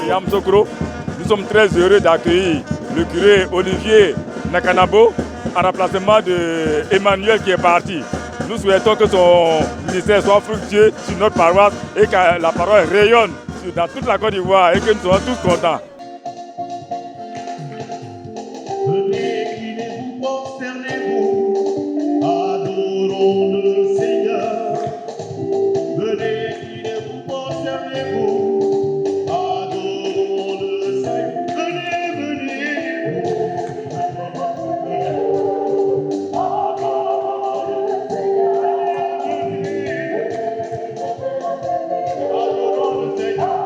Yamoussoukro, nous sommes très heureux d'accueillir le curé Olivier Nakanabo en remplacement de Emmanuel qui est parti. Nous souhaitons que son ministère soit fructueux sur notre paroisse et que la parole rayonne dans toute la Côte d'Ivoire et que nous soyons tous contents. Venez, inclinez-vous, prosternez-vous, adorons le Seigneur. Venez, inclinez-vous, prosternez-vous, adorons le Seigneur. Venez, venez, adorons le Seigneur. Adorons le Seigneur.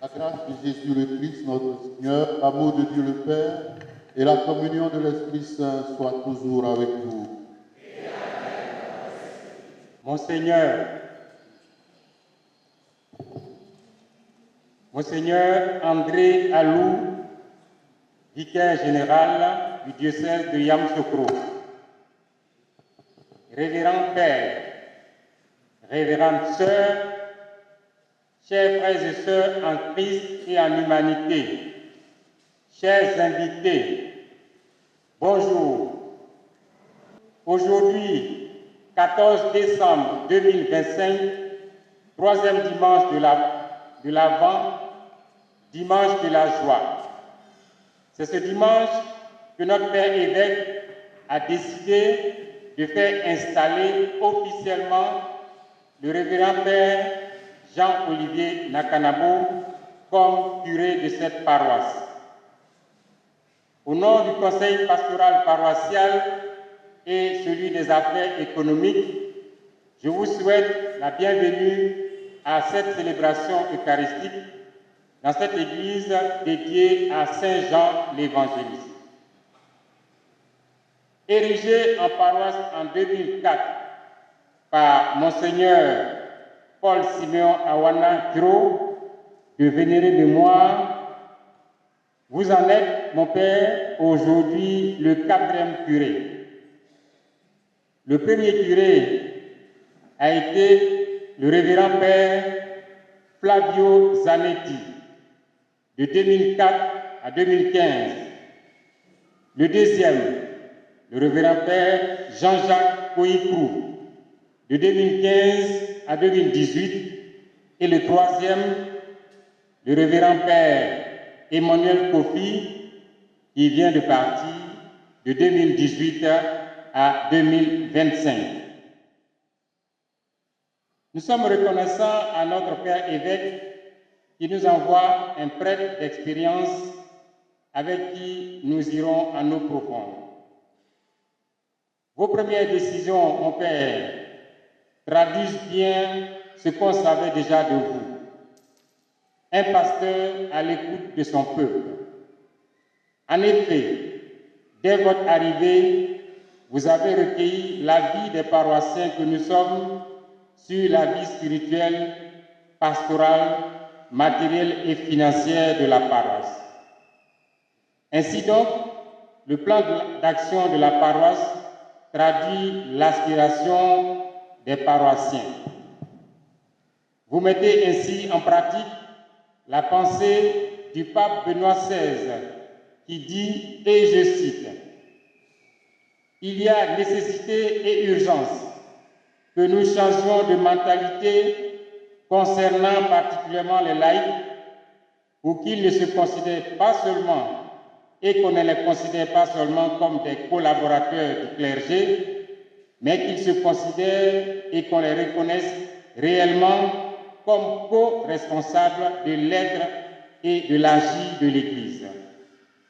La grâce de Jésus le Christ, notre Seigneur, l'amour de Dieu le Père et la communion de l'Esprit Saint soient toujours avec vous. Monseigneur André Alou, vicaire général du diocèse de Yamoussoukro, révérend Père, révérendes sœurs, chers frères et sœurs en Christ et en humanité, chers invités, bonjour. Aujourd'hui, 14 décembre 2025, troisième dimanche de l'Avent, dimanche de la joie. C'est ce dimanche que notre Père évêque a décidé de faire installer officiellement le révérend père Jean-Olivier Nakanabo comme curé de cette paroisse. Au nom du conseil pastoral paroissial et celui des affaires économiques, je vous souhaite la bienvenue à cette célébration eucharistique dans cette église dédiée à Saint Jean l'Évangéliste. Érigée en paroisse en 2004 par Monseigneur Paul Siméon Awana Kiro, de vénérée mémoire, vous en êtes, mon père, aujourd'hui le 4e curé. Le premier curé a été le révérend père Flavio Zanetti, de 2004 à 2015. Le deuxième, le révérend père Jean-Jacques Koikou, de 2015 à 2018. Et le troisième, le révérend père Emmanuel Kofi, qui vient de partir de 2018 à 2025. Nous sommes reconnaissants à notre Père évêque qui nous envoie un prêtre d'expérience avec qui nous irons à nos profondes. Vos premières décisions, mon Père, traduisent bien ce qu'on savait déjà de vous. Un pasteur à l'écoute de son peuple. En effet, dès votre arrivée, vous avez recueilli l'avis des paroissiens que nous sommes sur la vie spirituelle, pastorale, matérielle et financière de la paroisse. Ainsi donc, le plan d'action de la paroisse traduit l'aspiration des paroissiens. Vous mettez ainsi en pratique la pensée du pape Benoît XVI qui dit, et je cite, « Il y a nécessité et urgence que nous changions de mentalité concernant particulièrement les laïcs pour qu'ils ne se considèrent pas seulement et qu'on ne les considère pas seulement comme des collaborateurs du clergé, mais qu'ils se considèrent et qu'on les reconnaisse réellement comme co-responsables de l'être et de l'agir de l'Église. »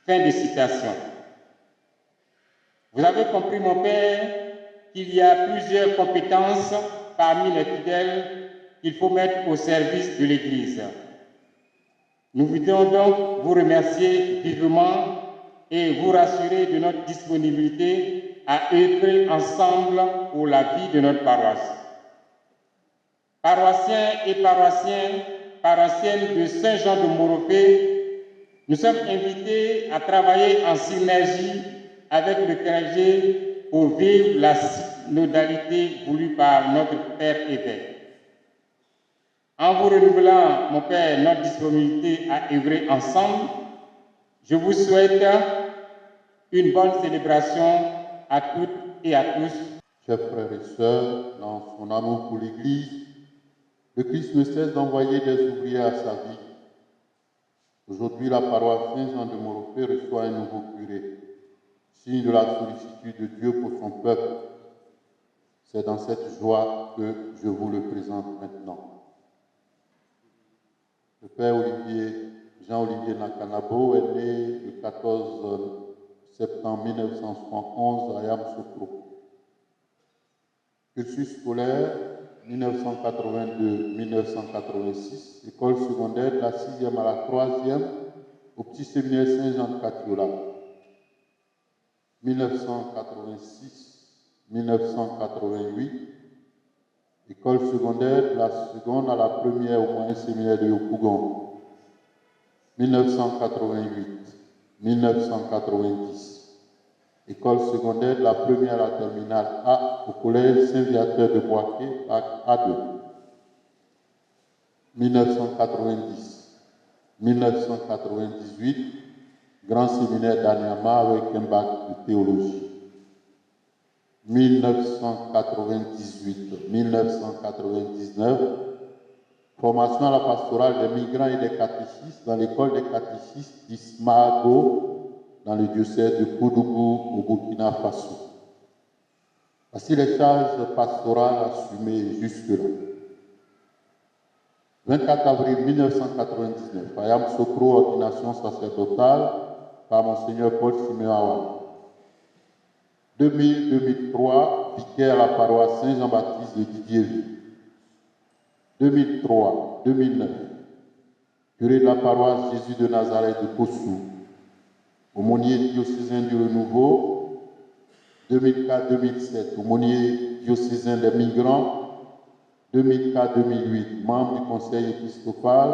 Fin de citation. Vous avez compris, mon Père, qu'il y a plusieurs compétences parmi les fidèles qu'il faut mettre au service de l'Église. Nous voudrions donc vous remercier vivement et vous rassurer de notre disponibilité à œuvrer ensemble pour la vie de notre paroisse. Paroissiens et paroissiennes de Saint-Jean-de-Moropé, nous sommes invités à travailler en synergie avec le clergé pour vivre la synodalité voulue par notre Père évêque. En vous renouvelant, mon Père, notre disponibilité à œuvrer ensemble, je vous souhaite une bonne célébration à toutes et à tous. Chers frères et sœurs, dans son amour pour l'Église, le Christ ne cesse d'envoyer des ouvriers à sa vie. Aujourd'hui, la paroisse Saint-Jean-de-Moropé reçoit un nouveau curé, signe de la sollicitude de Dieu pour son peuple. C'est dans cette joie que je vous le présente maintenant. Le Père Jean-Olivier Nakanabo est né le 14 septembre 1971 à Yamoussoukro. Cursus scolaire 1982-1986, école secondaire de la 6e à la 3e au petit séminaire Saint-Jean de Catiola. 1986-1988, école secondaire de la seconde à la première au moyen séminaire de Yopougon. 1988-1990, école secondaire de la première à la terminale A au collège Saint-Viateur de Boaké, bac A2. 1990-1998, grand séminaire d'Anyama avec un bac de théologie. 1998-1999, formation à la pastorale des migrants et des catéchistes dans l'école des catéchistes d'Ismago dans le diocèse de Koudougou au Burkina Faso. Voici les charges pastorales assumées jusque-là. 24 avril 1999, à Yamoussoukro, ordination sacerdotale par Monseigneur Paul Siméon Aouane. 2000-2003, vicaire à la paroisse Saint-Jean-Baptiste de Didier. 2003-2009, curé de la paroisse Jésus de Nazareth de Kossou, aumônier diocésain du Renouveau. 2004-2007, aumônier diocésain des migrants. 2004-2008, membre du conseil épiscopal.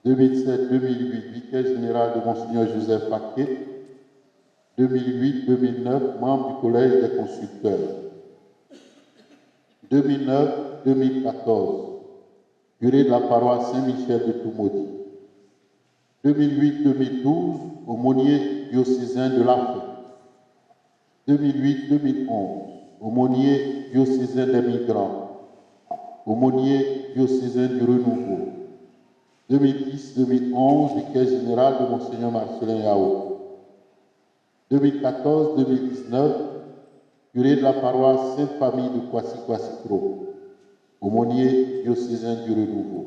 2007-2008, vicaire général de Monseigneur Joseph Paquet. 2008-2009, membre du collège des consulteurs. 2009-2014, curé de la paroisse Saint-Michel de Toumaudi. 2008-2012, aumônier diocésain de l'Afrique. 2008-2011, aumônier diocésain des migrants. Aumônier diocésain du Renouveau. 2010-2011, vicaire général de Monseigneur Marcelin Yao. 2014-2019, curé de la paroisse Sainte-Famille de Kwasi-Kwasi-Kro. Aumônier diocésain du Renouveau.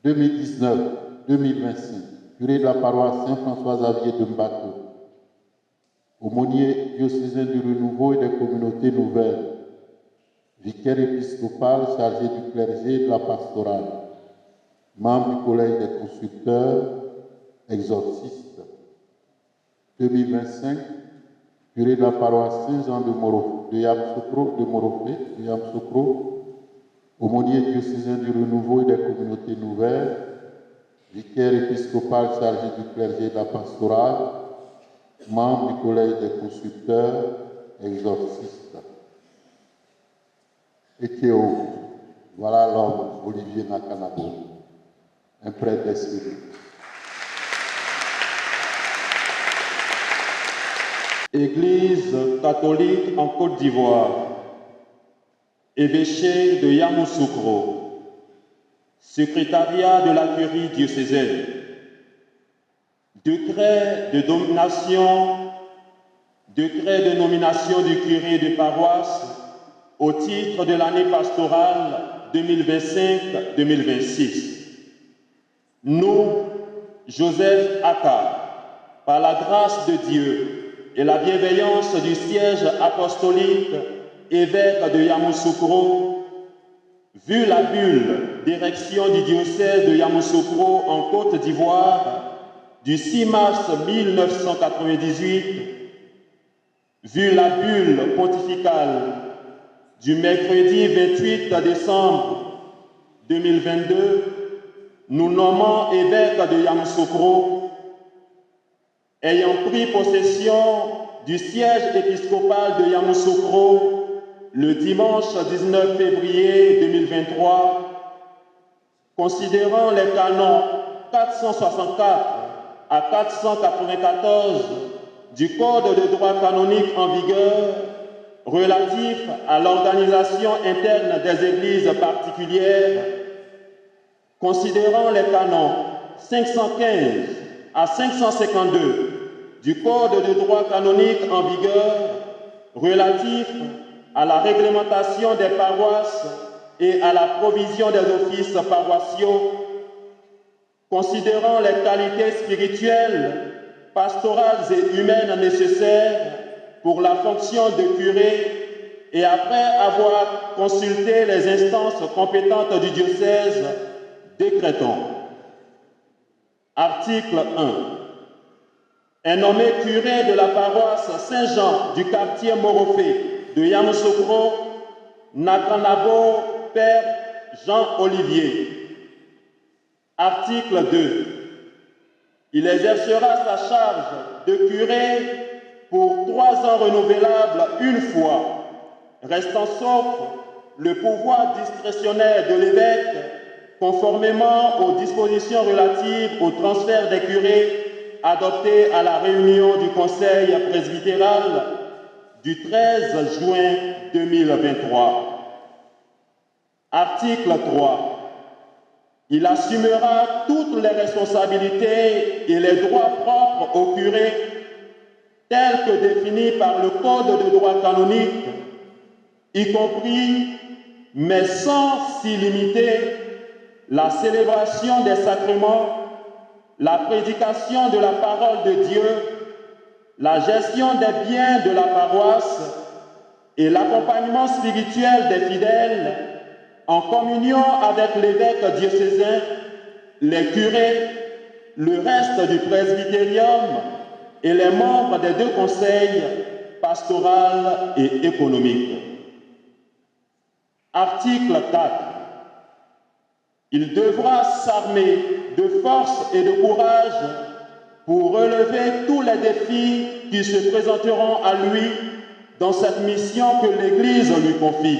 2019-2025, curé de la paroisse Saint-François-Xavier de Mbato. Aumônier diocésain du Renouveau et des communautés nouvelles. Vicaire épiscopal chargé du clergé et de la pastorale. Membre du collège des consulteurs, exorciste. 2025, curé de la paroisse Saint-Jean de Yamoussoukro, aumônier diocésain du Renouveau et des communautés nouvelles, vicaire épiscopal chargé du clergé et de la pastorale, membre du collège des consulteurs, exorciste. Ekeo, voilà l'homme Olivier Nakanabo, un prêtre d'esprit. Église catholique en Côte d'Ivoire, évêché de Yamoussoukro, secrétariat de la curie diocésaine, décret de nomination du curé de paroisse au titre de l'année pastorale 2025-2026. Nous, Joseph Aka, par la grâce de Dieu et la bienveillance du siège apostolique évêque de Yamoussoukro, vu la bulle d'érection du diocèse de Yamoussoukro en Côte d'Ivoire du 6 mars 1998, vu la bulle pontificale du mercredi 28 décembre 2022, nous nommons évêque de Yamoussoukro, ayant pris possession du siège épiscopal de Yamoussoukro le dimanche 19 février 2023, considérant les canons 464 à 494 du Code de droit canonique en vigueur relatif à l'organisation interne des églises particulières, considérant les canons 515 à 552 du Code de droit canonique en vigueur relatif à la réglementation des paroisses et à la provision des offices paroissiaux, considérant les qualités spirituelles, pastorales et humaines nécessaires pour la fonction de curé et après avoir consulté les instances compétentes du diocèse, décrétons. Article 1. Est nommé curé de la paroisse Saint-Jean du quartier Morofé de Yamoussoukro, Nakanabo, Père Jean-Olivier. Article 2. Il exercera sa charge de curé pour 3 ans renouvelables une fois, restant sauf le pouvoir discrétionnaire de l'évêque, conformément aux dispositions relatives au transfert des curés adoptées à la réunion du Conseil presbytéral du 13 juin 2023. Article 3. Il assumera toutes les responsabilités et les droits propres au curé, tels que définis par le Code de droit canonique, y compris, mais sans s'y limiter, la célébration des sacrements, la prédication de la parole de Dieu, la gestion des biens de la paroisse et l'accompagnement spirituel des fidèles en communion avec l'évêque diocésain, les curés, le reste du presbytérium et les membres des deux conseils pastoral et économique. Article 4. Il devra s'armer de force et de courage pour relever tous les défis qui se présenteront à lui dans cette mission que l'Église lui confie.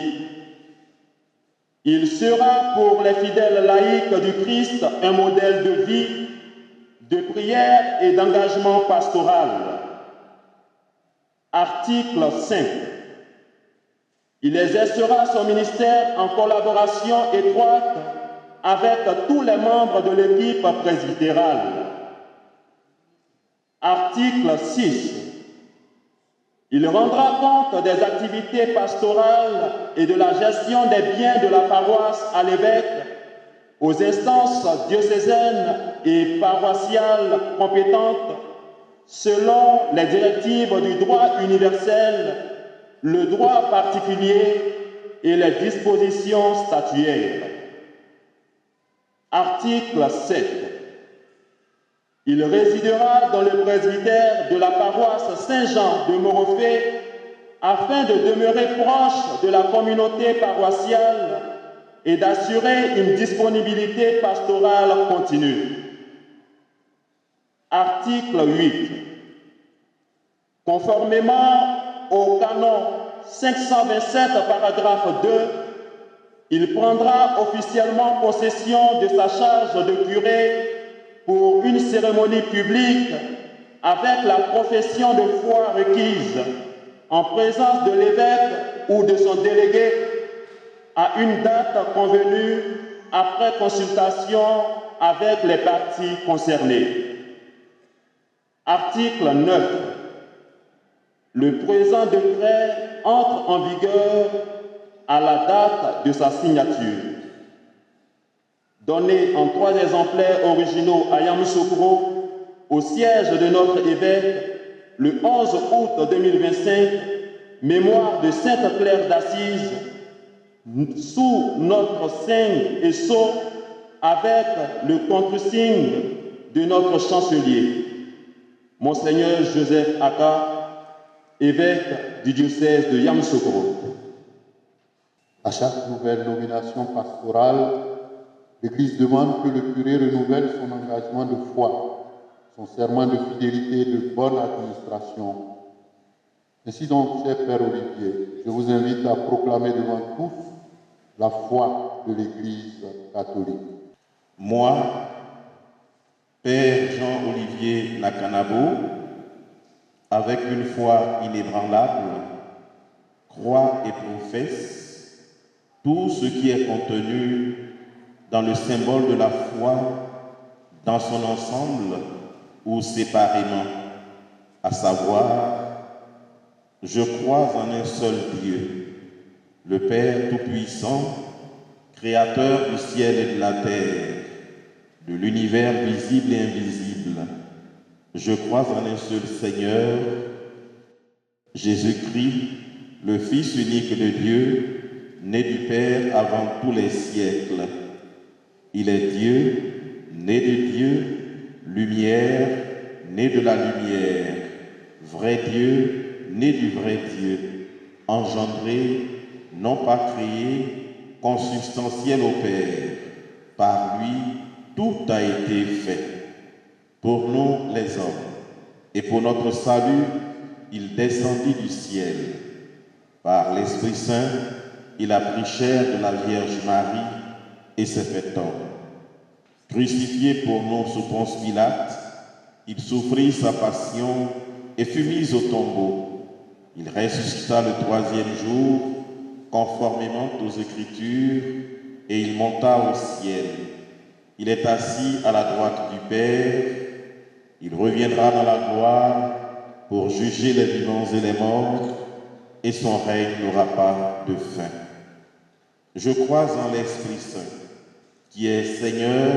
Il sera pour les fidèles laïcs du Christ un modèle de vie, de prière et d'engagement pastoral. Article 5. Il exercera son ministère en collaboration étroite avec tous les membres de l'équipe presbytérale. Article 6. Il rendra compte des activités pastorales et de la gestion des biens de la paroisse à l'évêque, aux instances diocésaines et paroissiales compétentes, selon les directives du droit universel, le droit particulier et les dispositions statutaires. Article 7. Il résidera dans le presbytère de la paroisse Saint-Jean de Morofé afin de demeurer proche de la communauté paroissiale et d'assurer une disponibilité pastorale continue. Article 8. Conformément au canon 527, paragraphe 2, il prendra officiellement possession de sa charge de curé pour une cérémonie publique avec la profession de foi requise en présence de l'évêque ou de son délégué à une date convenue après consultation avec les parties concernées. Article 9. Le présent décret entre en vigueur à la date de sa signature. Donné en 3 exemplaires originaux à Yamoussoukro, au siège de notre évêque, le 11 août 2025, mémoire de Sainte Claire d'Assise, sous notre signe et sceau, avec le contresigne de notre chancelier, Monseigneur Joseph Aka, évêque du diocèse de Yamoussoukro. À chaque nouvelle nomination pastorale, l'Église demande que le curé renouvelle son engagement de foi, son serment de fidélité et de bonne administration. Ainsi donc, cher Père Olivier, je vous invite à proclamer devant tous la foi de l'Église catholique. Moi, Père Jean-Olivier Nakanabo, avec une foi inébranlable, crois et professe tout ce qui est contenu dans le symbole de la foi, dans son ensemble ou séparément, à savoir, je crois en un seul Dieu, le Père Tout-Puissant, Créateur du ciel et de la terre, de l'univers visible et invisible. Je crois en un seul Seigneur, Jésus-Christ, le Fils unique de Dieu, né du Père avant tous les siècles. Il est Dieu, né de Dieu, lumière, né de la lumière, vrai Dieu, né du vrai Dieu, engendré, non pas créé, consubstantiel au Père. Par lui, tout a été fait. Pour nous, les hommes, et pour notre salut, il descendit du ciel. Par l'Esprit Saint, il a pris chair de la Vierge Marie et s'est fait homme. Crucifié pour nous sous Ponce Pilate, il souffrit sa passion et fut mis au tombeau. Il ressuscita le 3e jour, conformément aux Écritures, et il monta au ciel. Il est assis à la droite du Père. Il reviendra dans la gloire pour juger les vivants et les morts, et son règne n'aura pas de fin. Je crois en l'Esprit Saint, qui est Seigneur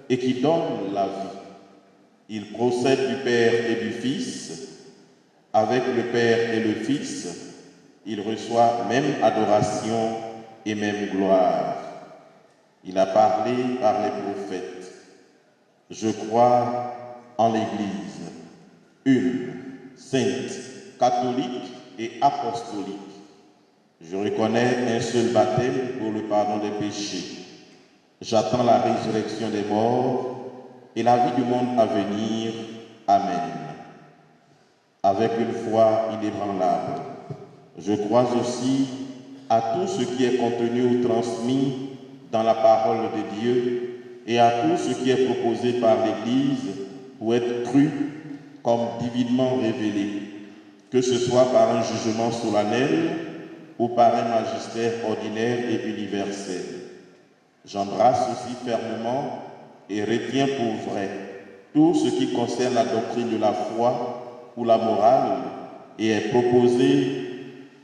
et qui donne la vie. Il procède du Père et du Fils. Avec le Père et le Fils, il reçoit même adoration et même gloire. Il a parlé par les prophètes. Je crois en l'Église, une, sainte, catholique et apostolique. Je reconnais un seul baptême pour le pardon des péchés. J'attends la résurrection des morts et la vie du monde à venir. Amen. Avec une foi inébranlable, je crois aussi à tout ce qui est contenu ou transmis dans la parole de Dieu et à tout ce qui est proposé par l'Église pour être cru comme divinement révélé, que ce soit par un jugement solennel ou par un magistère ordinaire et universel. J'embrasse aussi fermement et retiens pour vrai tout ce qui concerne la doctrine de la foi ou la morale et est proposé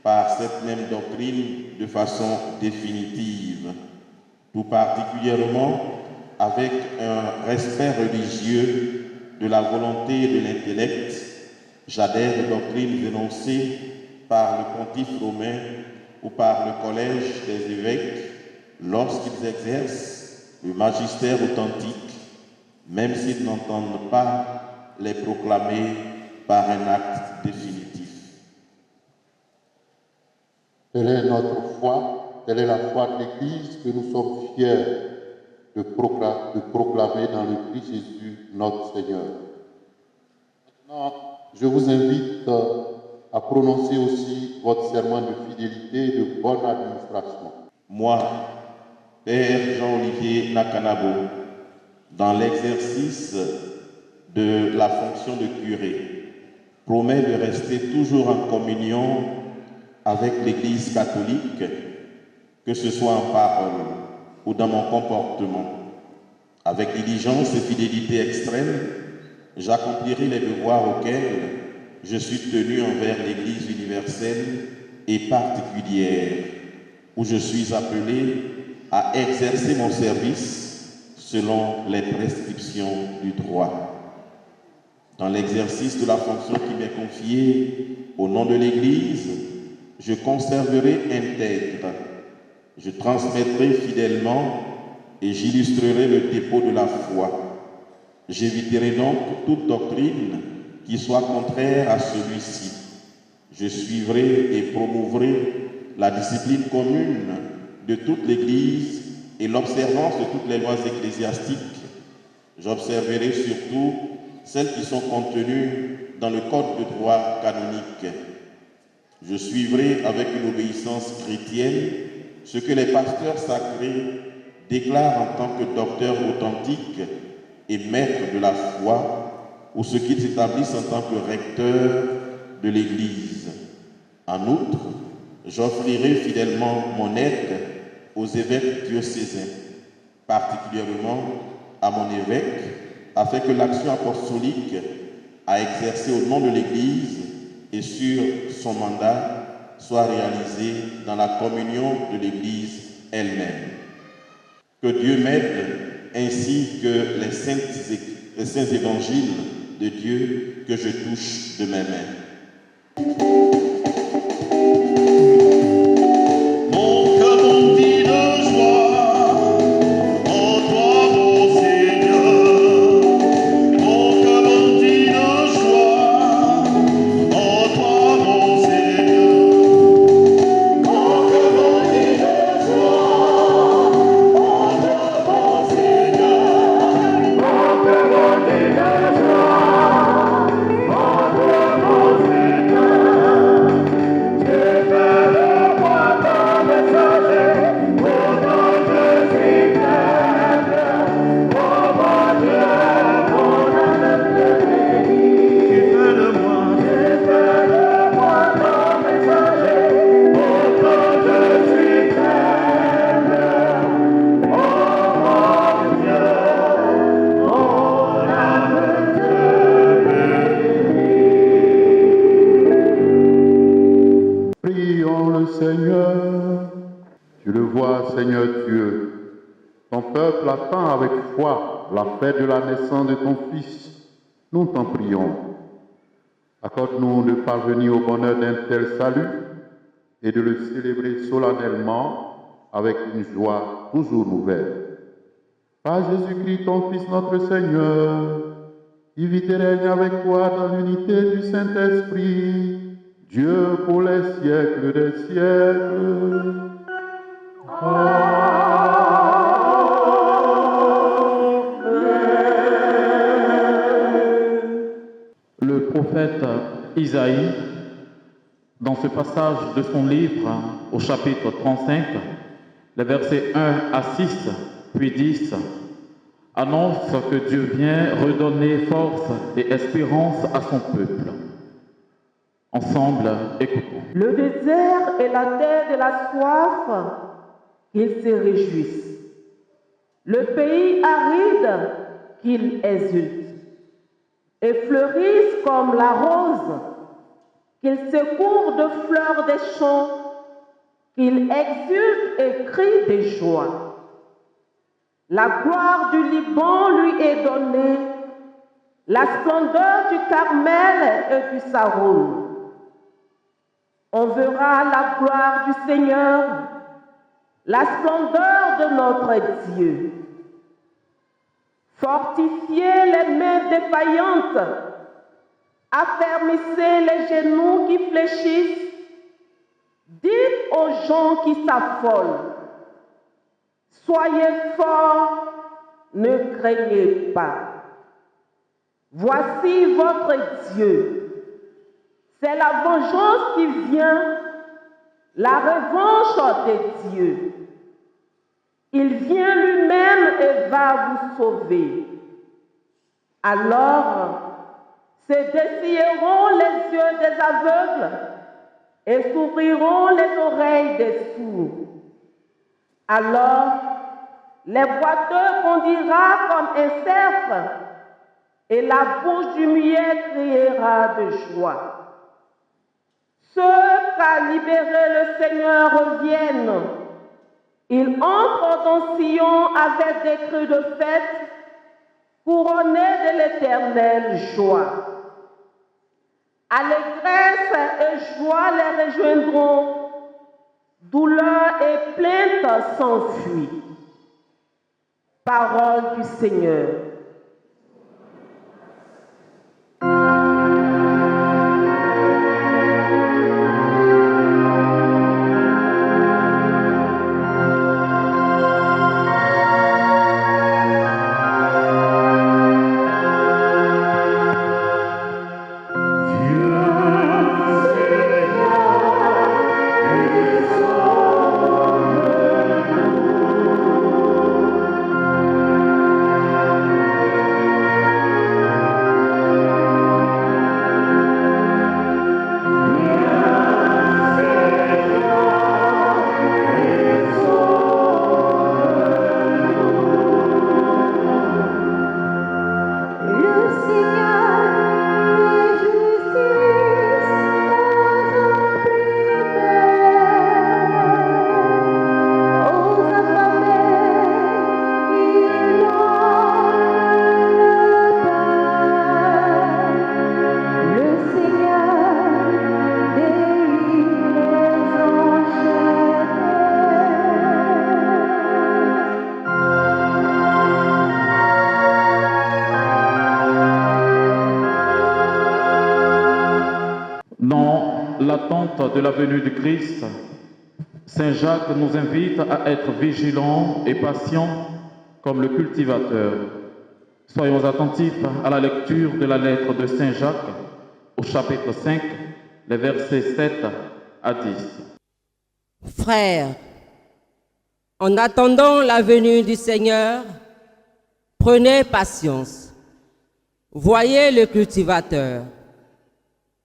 par cette même doctrine de façon définitive, tout particulièrement avec un respect religieux de la volonté et de l'intellect. J'adhère aux doctrines énoncées par le pontife romain ou par le collège des évêques lorsqu'ils exercent le magistère authentique, même s'ils n'entendent pas les proclamer par un acte définitif. Telle est notre foi, telle est la foi de l'Église que nous sommes fiers de proclamer dans le Christ Jésus, notre Seigneur. Maintenant, je vous invite à prononcer aussi votre serment de fidélité et de bonne administration. Moi, Père Jean-Olivier Nakanabo, dans l'exercice de la fonction de curé, promets de rester toujours en communion avec l'Église catholique, que ce soit en parole ou dans mon comportement. Avec diligence et fidélité extrême, j'accomplirai les devoirs auxquels je suis tenu envers l'Église universelle et particulière, où je suis appelé à exercer mon service selon les prescriptions du droit. Dans l'exercice de la fonction qui m'est confiée au nom de l'Église, je conserverai intègre, je transmettrai fidèlement et j'illustrerai le dépôt de la foi. J'éviterai donc toute doctrine qui soit contraire à celui-ci. Je suivrai et promouvrai la discipline commune de toute l'Église et l'observance de toutes les lois ecclésiastiques. J'observerai surtout celles qui sont contenues dans le code de droit canonique. Je suivrai avec une obéissance chrétienne ce que les pasteurs sacrés déclarent en tant que docteurs authentiques et maîtres de la foi, ou ce qu'ils établissent en tant que recteurs de l'Église. En outre, j'offrirai fidèlement mon aide aux évêques diocésains, particulièrement à mon évêque, afin que l'action apostolique à exercer au nom de l'Église et sur son mandat soit réalisée dans la communion de l'Église elle-même. Que Dieu m'aide, ainsi que les saints évangiles de Dieu que je touche de mes mains. Seigneur. Tu le vois, Seigneur Dieu, ton peuple attend avec foi la fête de la naissance de ton Fils. Nous t'en prions. Accorde-nous de parvenir au bonheur d'un tel salut et de le célébrer solennellement avec une joie toujours nouvelle. Par Jésus-Christ, ton Fils, notre Seigneur, qui vit et règne avec toi dans l'unité du Saint-Esprit, Dieu pour les siècles des siècles. Le prophète Isaïe, dans ce passage de son livre, au chapitre 35, les versets 1 à 6, puis 10, annonce que Dieu vient redonner force et espérance à son peuple. Ensemble, écoutons. Le désert est la terre de la soif, qu'ils se réjouissent. Le pays aride, qu'ils exultent. Et fleurissent comme la rose, qu'ils se couvrent de fleurs des champs, qu'ils exultent et crient de joie. La gloire du Liban lui est donnée, la splendeur du Carmel et du Saron. On verra la gloire du Seigneur, la splendeur de notre Dieu. Fortifiez les mains défaillantes, affermissez les genoux qui fléchissent, dites aux gens qui s'affolent, soyez forts, ne craignez pas. Voici votre Dieu. C'est la vengeance qui vient, la revanche de Dieu. Il vient lui-même et va vous sauver. Alors, se dessilleront les yeux des aveugles et s'ouvriront les oreilles des sourds. Alors, les boiteux bondiront comme un cerf et la bouche du muet criera de joie. Ceux qu'a libéré le Seigneur reviennent. Ils entrent dans Sion avec des cris de fête, couronnés de l'éternelle joie. Allégresse et joie les rejoindront, douleur et plainte s'enfuient. Parole du Seigneur. De la venue du Christ, Saint Jacques nous invite à être vigilants et patients comme le cultivateur. Soyons attentifs à la lecture de la lettre de Saint Jacques au chapitre 5, les versets 7 à 10. Frères, en attendant la venue du Seigneur, prenez patience. Voyez le cultivateur.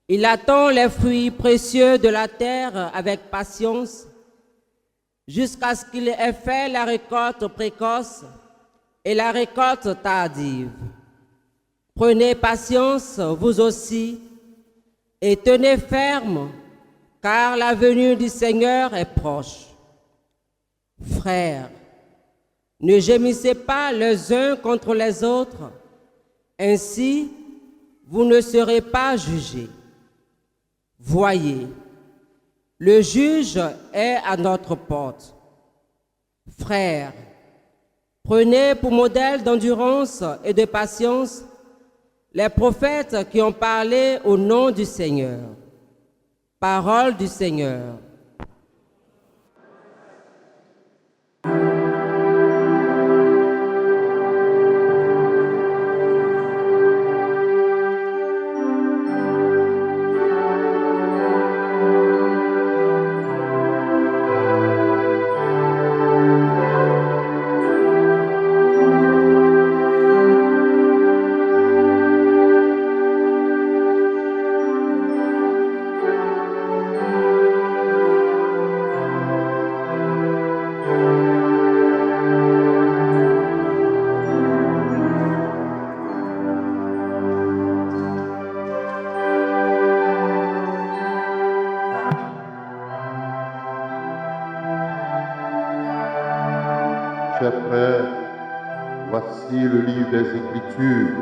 Il attend les fruits précieux de la terre avec patience jusqu'à ce qu'il ait fait la récolte précoce et la récolte tardive. Prenez patience, vous aussi, et tenez ferme, car la venue du Seigneur est proche. Frères, ne gémissez pas les uns contre les autres, ainsi vous ne serez pas jugés. Voyez, le juge est à notre porte. Frères, prenez pour modèle d'endurance et de patience les prophètes qui ont parlé au nom du Seigneur. Parole du Seigneur. Chers frères, voici le livre des Écritures.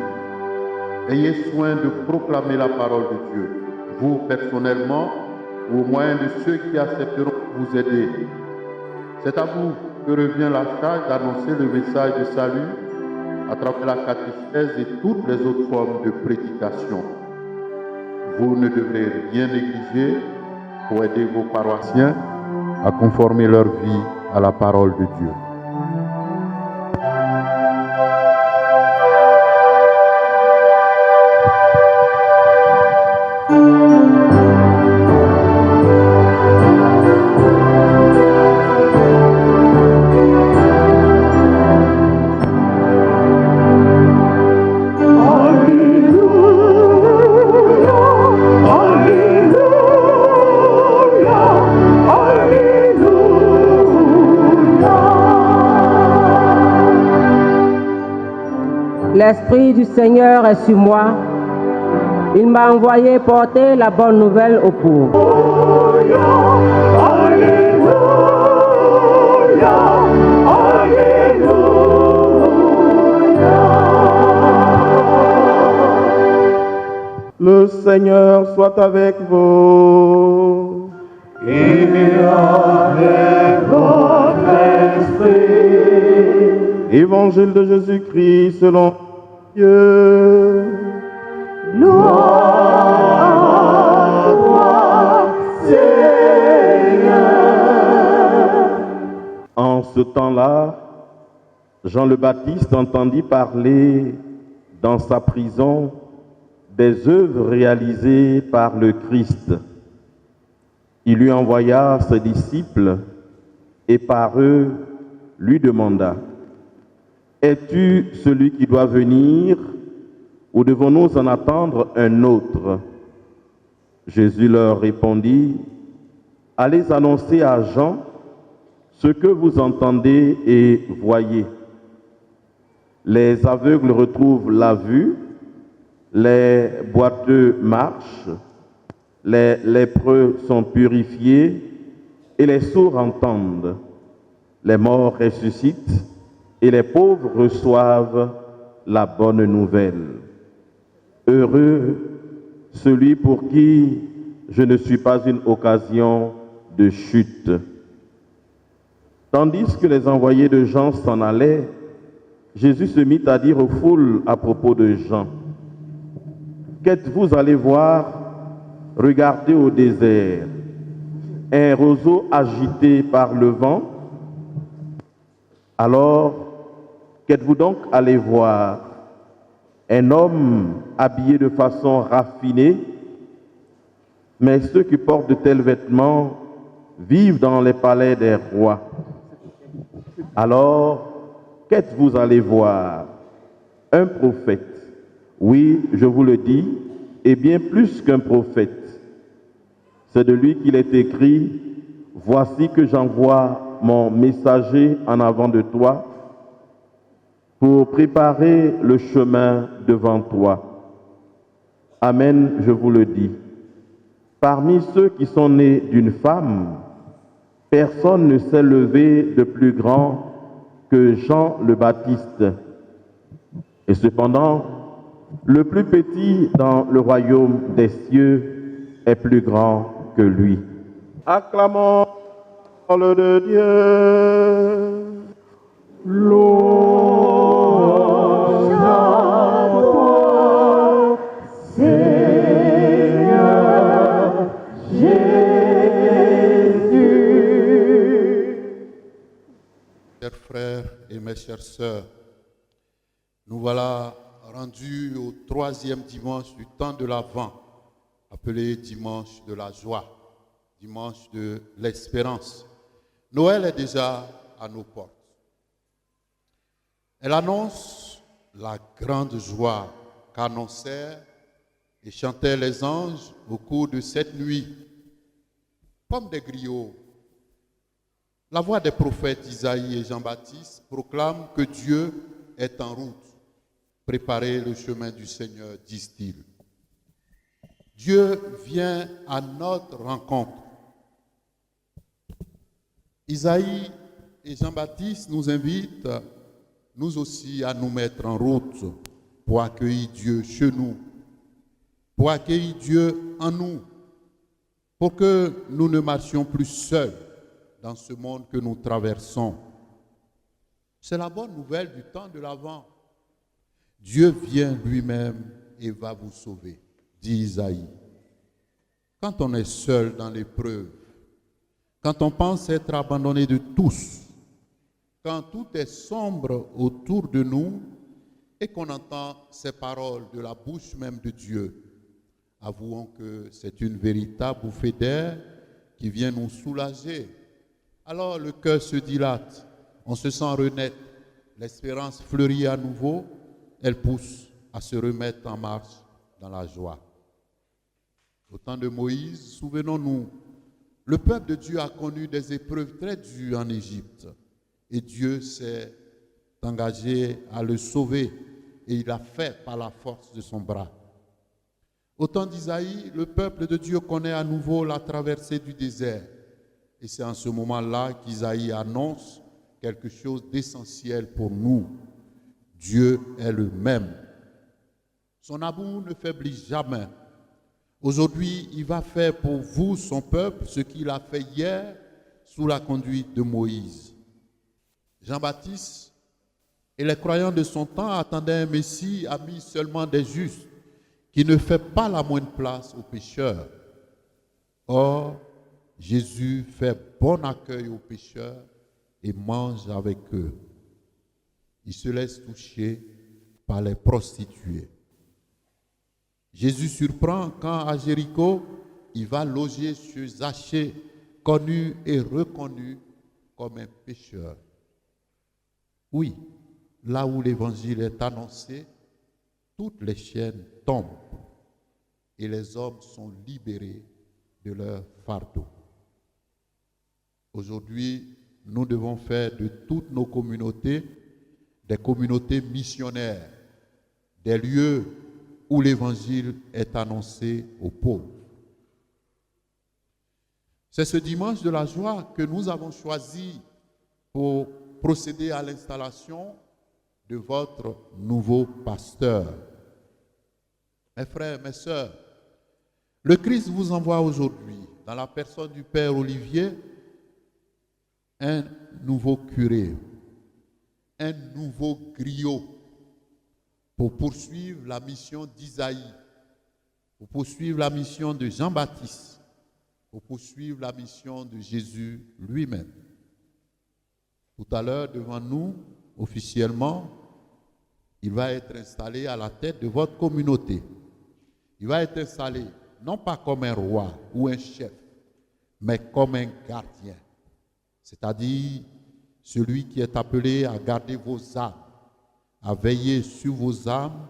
Ayez soin de proclamer la parole de Dieu, vous personnellement, ou au moyen de ceux qui accepteront de vous aider. C'est à vous que revient la charge d'annoncer le message de salut à travers la catéchèse et toutes les autres formes de prédication. Vous ne devrez rien négliger pour aider vos paroissiens à conformer leur vie à la parole de Dieu. L'Esprit du Seigneur est sur moi. Il m'a envoyé porter la bonne nouvelle aux pauvres. Le Seigneur soit avec vous. Et avec votre esprit. Évangile de Jésus-Christ selon Dieu. Gloire à toi, Seigneur. En ce temps-là, Jean le Baptiste entendit parler dans sa prison des œuvres réalisées par le Christ. Il lui envoya ses disciples et par eux lui demanda: es-tu celui qui doit venir ou devons-nous en attendre un autre? Jésus leur répondit: allez annoncer à Jean ce que vous entendez et voyez. Les aveugles retrouvent la vue, les boiteux marchent, les lépreux sont purifiés et les sourds entendent. Les morts ressuscitent et les pauvres reçoivent la bonne nouvelle. Heureux celui pour qui je ne suis pas une occasion de chute. Tandis que les envoyés de Jean s'en allaient, Jésus se mit à dire aux foules à propos de Jean: qu'êtes-vous allés voir? Regardez au désert, un roseau agité par le vent. Alors, qu'êtes-vous donc allés voir? Un homme habillé de façon raffinée? Mais ceux qui portent de tels vêtements vivent dans les palais des rois. Alors, qu'êtes-vous allés voir? Un prophète. Oui, je vous le dis, et bien plus qu'un prophète. C'est de lui qu'il est écrit: voici que j'envoie mon messager en avant de toi pour préparer le chemin devant toi. Amen, je vous le dis. Parmi ceux qui sont nés d'une femme, personne ne s'est levé de plus grand que Jean le Baptiste. Et cependant, le plus petit dans le royaume des cieux est plus grand que lui. Acclamons la parole de Dieu. Louange à toi, Seigneur Jésus. Chers frères et mes chères sœurs, nous voilà rendus au 3e dimanche du temps de l'Avent, appelé dimanche de la joie, dimanche de l'espérance. Noël est déjà à nos portes. Elle annonce la grande joie qu'annonçaient et chantaient les anges au cours de cette nuit. Comme des griots, la voix des prophètes Isaïe et Jean-Baptiste proclame que Dieu est en route. Préparez le chemin du Seigneur, disent-ils. Dieu vient à notre rencontre. Isaïe et Jean-Baptiste nous invitent, nous aussi, à nous mettre en route pour accueillir Dieu chez nous, pour accueillir Dieu en nous, pour que nous ne marchions plus seuls dans ce monde que nous traversons. C'est la bonne nouvelle du temps de l'Avent. Dieu vient lui-même et va vous sauver, dit Isaïe. Quand on est seul dans l'épreuve, quand on pense être abandonné de tous, quand tout est sombre autour de nous et qu'on entend ces paroles de la bouche même de Dieu, avouons que c'est une véritable bouffée d'air qui vient nous soulager. Alors le cœur se dilate, on se sent renaître, l'espérance fleurit à nouveau, elle pousse à se remettre en marche dans la joie. Au temps de Moïse, souvenons-nous, le peuple de Dieu a connu des épreuves très dures en Égypte et Dieu s'est engagé à le sauver et il l'a fait par la force de son bras. Au temps d'Isaïe, le peuple de Dieu connaît à nouveau la traversée du désert et c'est en ce moment-là qu'Isaïe annonce quelque chose d'essentiel pour nous. Dieu est le même. Son amour ne faiblit jamais. Aujourd'hui, il va faire pour vous, son peuple, ce qu'il a fait hier sous la conduite de Moïse. Jean-Baptiste et les croyants de son temps attendaient un Messie ami seulement des justes, qui ne fait pas la moindre place aux pécheurs. Or, Jésus fait bon accueil aux pécheurs et mange avec eux. Il se laisse toucher par les prostituées. Jésus surprend quand à Jéricho, il va loger chez Zachée, connu et reconnu comme un pécheur. Oui, là où l'évangile est annoncé, toutes les chaînes tombent et les hommes sont libérés de leur fardeau. Aujourd'hui, nous devons faire de toutes nos communautés des communautés missionnaires, des lieux où l'évangile est annoncé aux pauvres. C'est ce dimanche de la joie que nous avons choisi pour procéder à l'installation de votre nouveau pasteur. Mes frères, mes sœurs, le Christ vous envoie aujourd'hui, dans la personne du Père Olivier, un nouveau curé, un nouveau griot pour poursuivre la mission d'Isaïe, pour poursuivre la mission de Jean-Baptiste, pour poursuivre la mission de Jésus lui-même. Tout à l'heure, devant nous, officiellement, il va être installé à la tête de votre communauté. Il va être installé non pas comme un roi ou un chef, mais comme un gardien, c'est-à-dire celui qui est appelé à garder vos âmes, à veiller sur vos âmes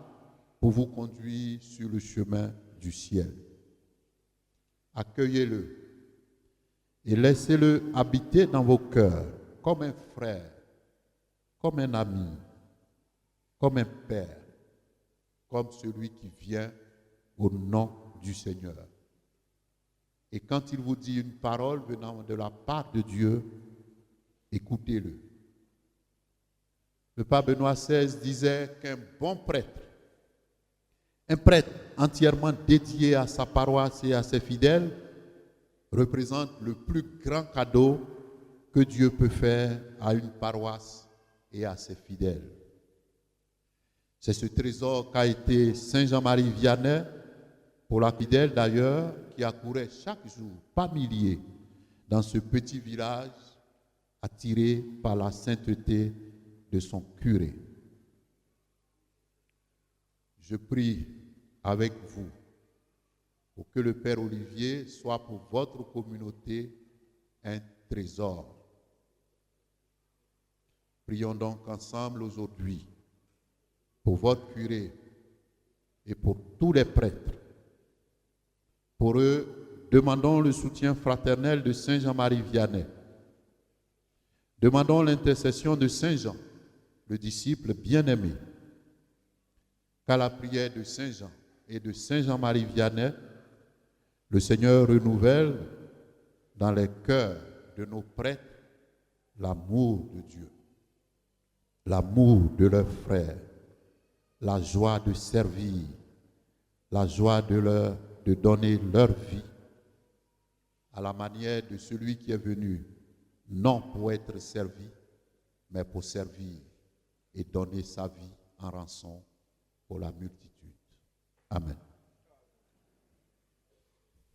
pour vous conduire sur le chemin du ciel. Accueillez-le et laissez-le habiter dans vos cœurs comme un frère, comme un ami, comme un père, comme celui qui vient au nom du Seigneur. Et quand il vous dit une parole venant de la part de Dieu, écoutez-le. Le pape Benoît XVI disait qu'un bon prêtre, un prêtre entièrement dédié à sa paroisse et à ses fidèles, représente le plus grand cadeau que Dieu peut faire à une paroisse et à ses fidèles. C'est ce trésor qu'a été Saint Jean-Marie Vianney, pour la fidèle d'ailleurs, qui accourait chaque jour, par milliers, dans ce petit village, attiré par la sainteté de son curé. Je prie avec vous pour que le Père Olivier soit pour votre communauté un trésor. Prions donc ensemble aujourd'hui pour votre curé et pour tous les prêtres. Pour eux, demandons le soutien fraternel de Saint Jean-Marie Vianney. Demandons l'intercession de Saint Jean, le disciple bien-aimé. Qu'à la prière de Saint Jean et de Saint Jean-Marie Vianney, le Seigneur renouvelle dans les cœurs de nos prêtres l'amour de Dieu, l'amour de leurs frères, la joie de servir, la joie de donner leur vie à la manière de celui qui est venu, non pour être servi, mais pour servir et donner sa vie en rançon pour la multitude. Amen.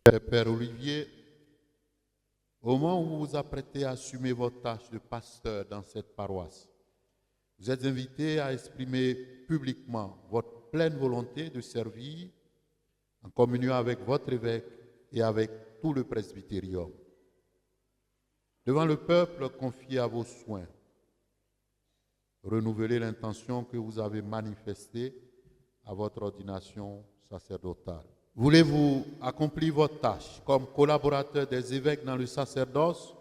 Père Olivier, au moment où vous vous apprêtez à assumer votre tâche de pasteur dans cette paroisse, vous êtes invité à exprimer publiquement votre pleine volonté de servir en communion avec votre évêque et avec tout le presbytérium. Devant le peuple confié à vos soins, renouvelez l'intention que vous avez manifestée à votre ordination sacerdotale. Voulez-vous accomplir votre tâche comme collaborateur des évêques dans le sacerdoce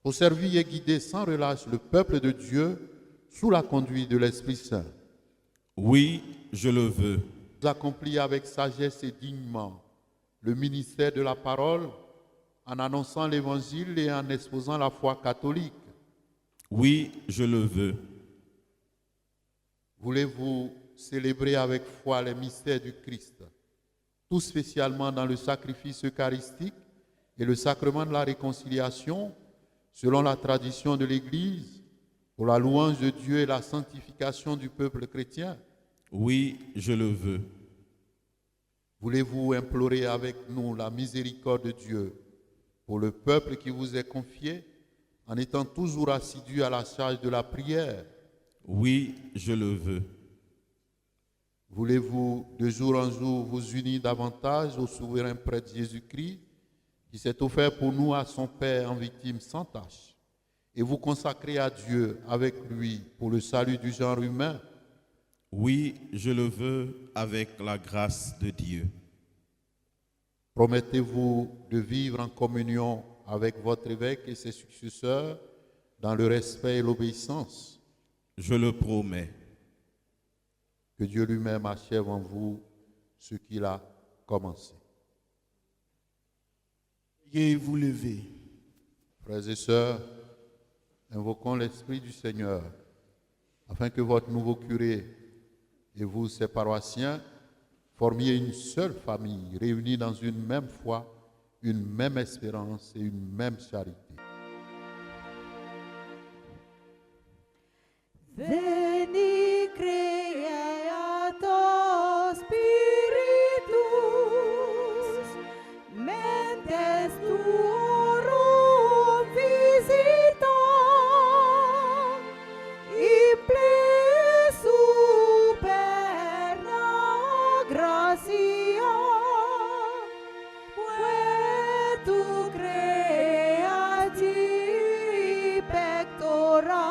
pour servir et guider sans relâche le peuple de Dieu sous la conduite de l'Esprit Saint? Oui, je le veux. Vous accomplissez avec sagesse et dignement le ministère de la parole en annonçant l'Évangile et en exposant la foi catholique. Oui, je le veux. Voulez-vous célébrer avec foi les mystères du Christ, tout spécialement dans le sacrifice eucharistique et le sacrement de la réconciliation, selon la tradition de l'Église, pour la louange de Dieu et la sanctification du peuple chrétien? Oui, je le veux. Voulez-vous implorer avec nous la miséricorde de Dieu pour le peuple qui vous est confié, en étant toujours assidu à la charge de la prière? Oui, je le veux. Voulez-vous de jour en jour vous unir davantage au souverain prêtre Jésus-Christ, qui s'est offert pour nous à son Père en victime sans tache, et vous consacrer à Dieu avec lui pour le salut du genre humain? Oui, je le veux avec la grâce de Dieu. Promettez-vous de vivre en communion avec votre évêque et ses successeurs dans le respect et l'obéissance? Je le promets. Que Dieu lui-même achève en vous ce qu'il a commencé. Veuillez vous lever. Frères et sœurs, invoquons l'Esprit du Seigneur afin que votre nouveau curé et vous, ses paroissiens, formiez une seule famille réunie dans une même foi, une même espérance et une même charité. Veni creator spiritus, mentes tuorum visita, imple superna gratia, tu creati pectora.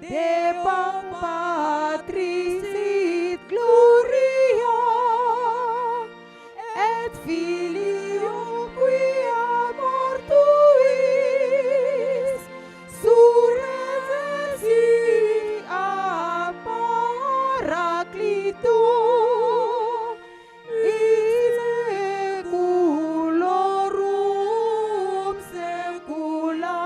Debam Patris et Gloria et Filio quia mortuis surreversit a Paraclito in seculorum secula.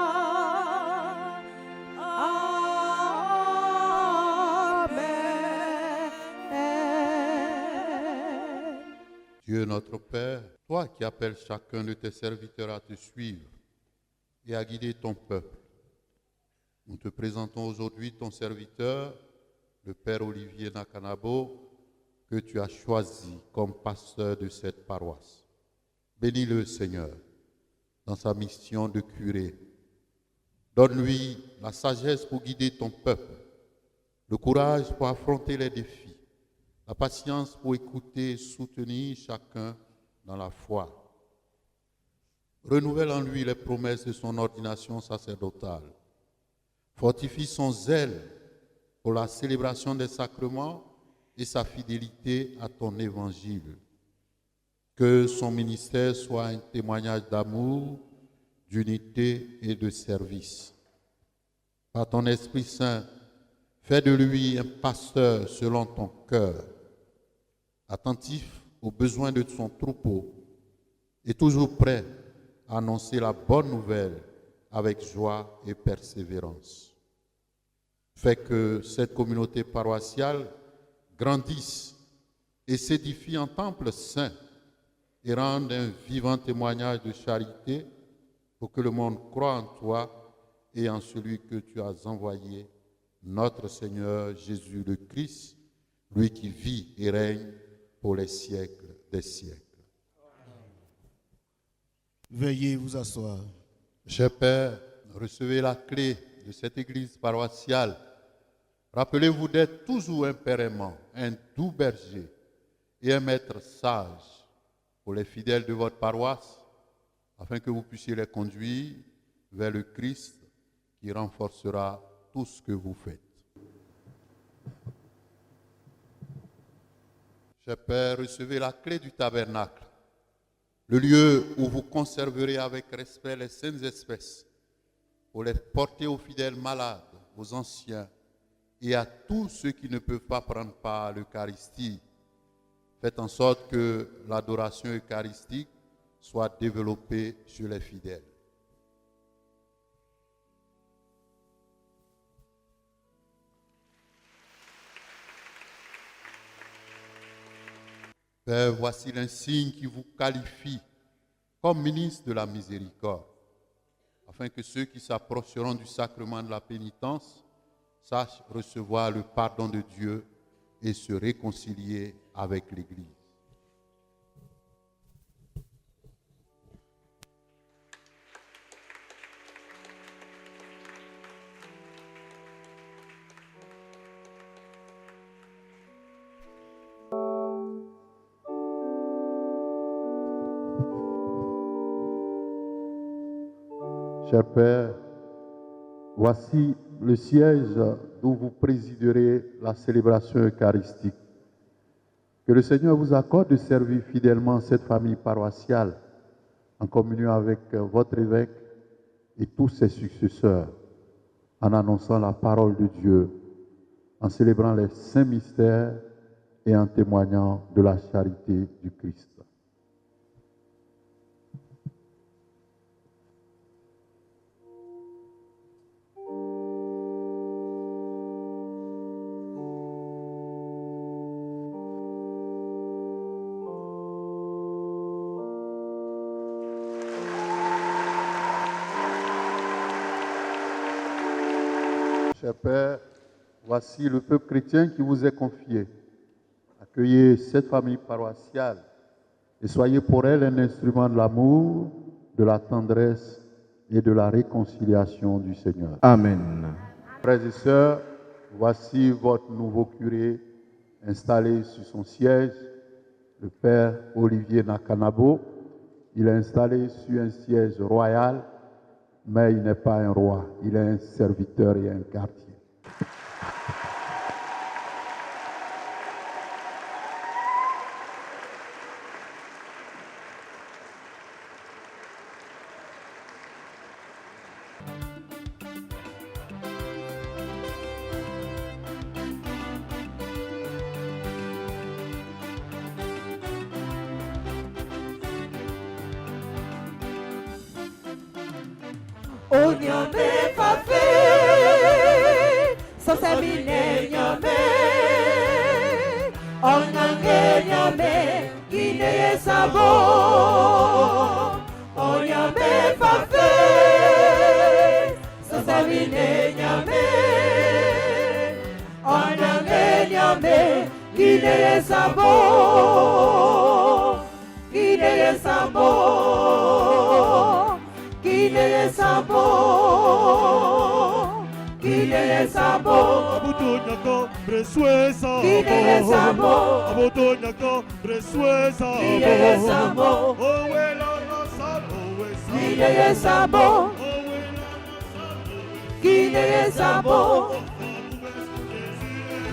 Dieu notre Père, toi qui appelles chacun de tes serviteurs à te suivre et à guider ton peuple, nous te présentons aujourd'hui ton serviteur, le Père Olivier Nakanabo, que tu as choisi comme pasteur de cette paroisse. Bénis-le, Seigneur, dans sa mission de curé. Donne-lui la sagesse pour guider ton peuple, le courage pour affronter les défis, la patience pour écouter et soutenir chacun dans la foi. Renouvelle en lui les promesses de son ordination sacerdotale. Fortifie son zèle pour la célébration des sacrements et sa fidélité à ton évangile. Que son ministère soit un témoignage d'amour, d'unité et de service. Par ton Esprit Saint, fais de lui un pasteur selon ton cœur, attentif aux besoins de son troupeau et toujours prêt à annoncer la bonne nouvelle avec joie et persévérance. Fais que cette communauté paroissiale grandisse et s'édifie en temple saint et rende un vivant témoignage de charité pour que le monde croie en toi et en celui que tu as envoyé, notre Seigneur Jésus le Christ, lui qui vit et règne pour les siècles des siècles. Veuillez vous asseoir. Cher Père, recevez la clé de cette église paroissiale. Rappelez-vous d'être toujours un père aimant, un doux berger et un maître sage pour les fidèles de votre paroisse, afin que vous puissiez les conduire vers le Christ qui renforcera tout ce que vous faites. Cher Père, recevez la clé du tabernacle, le lieu où vous conserverez avec respect les saintes espèces pour les porter aux fidèles malades, aux anciens et à tous ceux qui ne peuvent pas prendre part à l'Eucharistie. Faites en sorte que l'adoration eucharistique soit développée chez les fidèles. Père, voici l'insigne qui vous qualifie comme ministre de la miséricorde, afin que ceux qui s'approcheront du sacrement de la pénitence sachent recevoir le pardon de Dieu et se réconcilier avec l'Église. Cher Père, voici le siège d'où vous présiderez la célébration eucharistique. Que le Seigneur vous accorde de servir fidèlement cette famille paroissiale en communion avec votre évêque et tous ses successeurs, en annonçant la parole de Dieu, en célébrant les saints mystères et en témoignant de la charité du Christ. Cher Père, voici le peuple chrétien qui vous est confié. Accueillez cette famille paroissiale et soyez pour elle un instrument de l'amour, de la tendresse et de la réconciliation du Seigneur. Amen. Frères et sœurs, voici votre nouveau curé installé sur son siège, le Père Olivier Nakanabo. Il est installé sur un siège royal, mais il n'est pas un roi, il est un serviteur et un quartier. Onyame fafe, sosamine nyame, onange nyame, gine sabo. Onyame fafe, sosamine nyame, onange nyame, gine sabo, gine sabo. Gine sabo, gine sabo. Abutonyako breswe sabo. Gine sabo, Abutonyako breswe sabo. gine sabo. Owe lolo sabo, owe sabo. Gine sabo, gine sabo.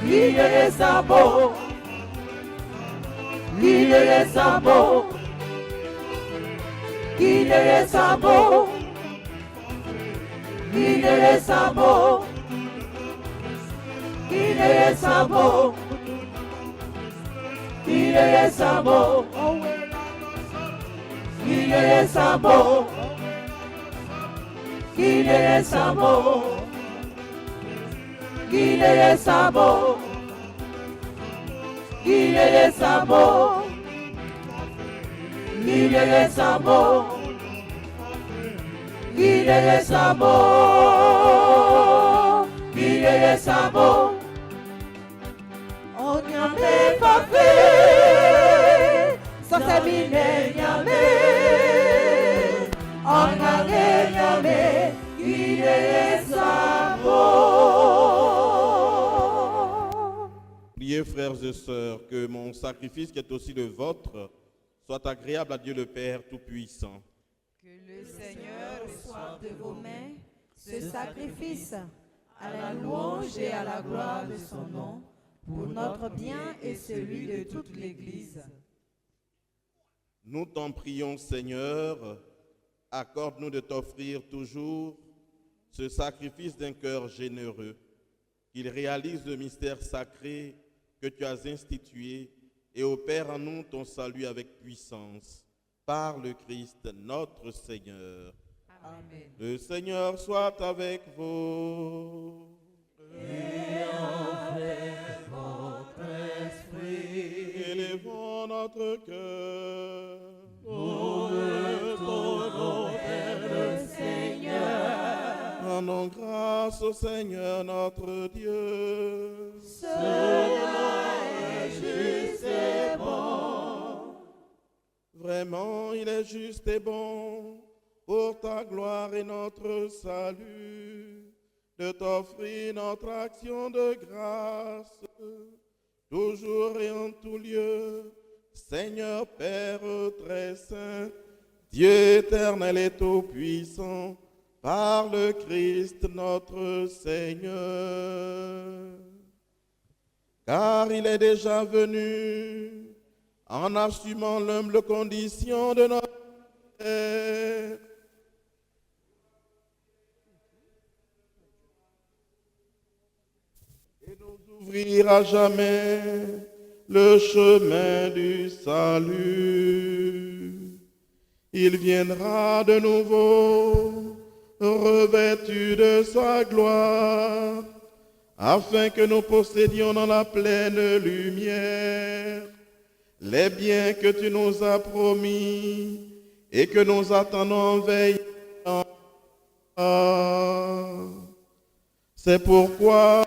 Gine sabo, gine sabo. Gine sabo, gine sabo, gine sabo, gine sabo, gine sabo, gine sabo, gine sabo, gine sabo. Gine sabo, gine sabo, gine sabo. Onyame fafe, sosamine nyame, onange nyame, gine sabo. Priez, frères et sœurs, que mon sacrifice, qui est aussi le vôtre, soit agréable à Dieu le Père Tout-Puissant. Que le Seigneur reçoive de vos mains ce sacrifice à la louange et à la gloire de son nom, pour notre bien et celui de toute l'Église. Nous t'en prions, Seigneur, accorde-nous de t'offrir toujours ce sacrifice d'un cœur généreux, qu'il réalise le mystère sacré que tu as institué et opère en nous ton salut avec puissance, par le Christ notre Seigneur. Amen. Le Seigneur soit avec vous. Et avec votre esprit. Élevons notre cœur. Nous retournons vers le Seigneur. Rendons grâce au Seigneur notre Dieu. Cela est juste et bon. Vraiment, il est juste et bon, pour ta gloire et notre salut, de t'offrir notre action de grâce, toujours et en tout lieu, Seigneur Père très saint, Dieu éternel et tout-puissant, par le Christ notre Seigneur. Car il est déjà venu, en assumant l'humble condition de notre Père, et nous ouvrir à jamais le chemin du salut. Il viendra de nouveau, revêtu de sa gloire, afin que nous possédions dans la pleine lumière les biens que tu nous as promis et que nous attendons en veillant. C'est pourquoi,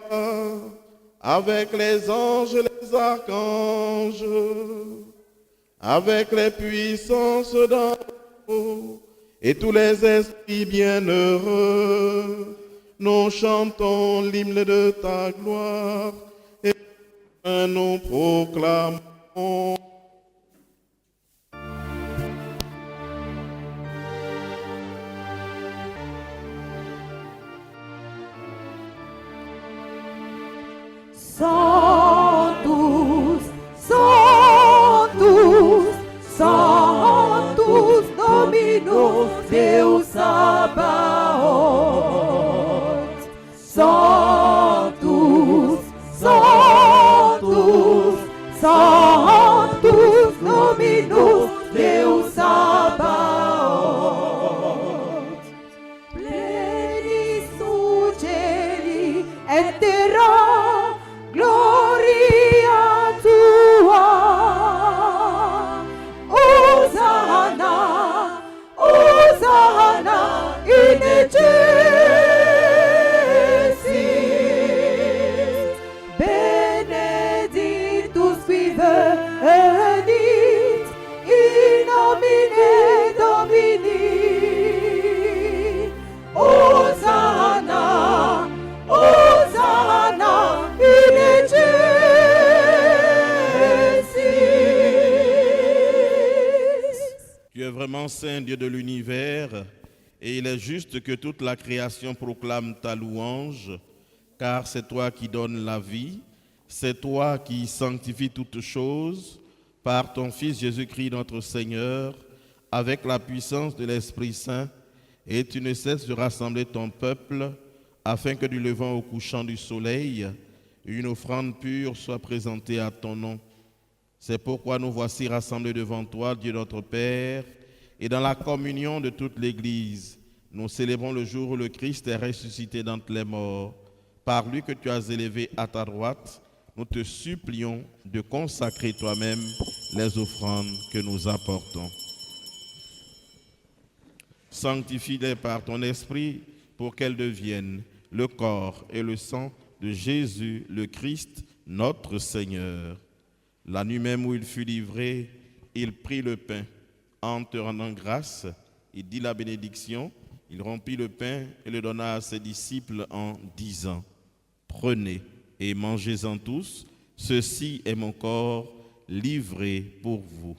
avec les anges et les archanges, avec les puissances d'en haut et tous les esprits bienheureux, nous chantons l'hymne de ta gloire et nous proclamons. Santus Dominus Deus Sabaoth. Santus, Santus, Santus Dominus Deus Sabaoth. criera gloria tua. Hosanna, Hosanna in excelsis. Benedictus qui venit in nomine Domini. Hosanna, Hosanna in excelsis. Tu es vraiment saint, Dieu de l'univers, et il est juste que toute la création proclame ta louange, car c'est toi qui donnes la vie, c'est toi qui sanctifies toutes choses par ton Fils Jésus-Christ notre Seigneur, avec la puissance de l'Esprit Saint, et tu ne cesses de rassembler ton peuple, afin que du levant au couchant du soleil, une offrande pure soit présentée à ton nom. C'est pourquoi nous voici rassemblés devant toi, Dieu notre Père, et dans la communion de toute l'Église, nous célébrons le jour où le Christ est ressuscité d'entre les morts. Par lui que tu as élevé à ta droite, nous te supplions de consacrer toi-même les offrandes que nous apportons. Sanctifie-les par ton esprit pour qu'elles deviennent le corps et le sang de Jésus le Christ, notre Seigneur. La nuit même où il fut livré, il prit le pain. En te rendant grâce, il dit la bénédiction, il rompit le pain et le donna à ses disciples en disant, « Prenez et mangez-en tous, ceci est mon corps livré pour vous. »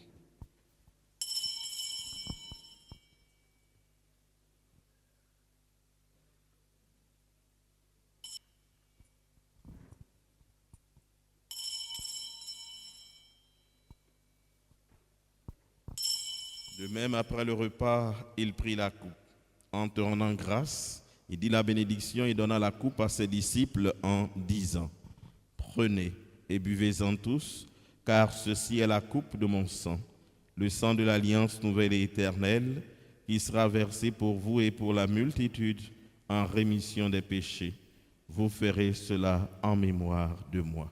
De même, après le repas, il prit la coupe. En te rendant grâce, il dit la bénédiction et donna la coupe à ses disciples en disant, « Prenez et buvez-en tous, car ceci est la coupe de mon sang, le sang de l'alliance nouvelle et éternelle, qui sera versé pour vous et pour la multitude en rémission des péchés. Vous ferez cela en mémoire de moi. »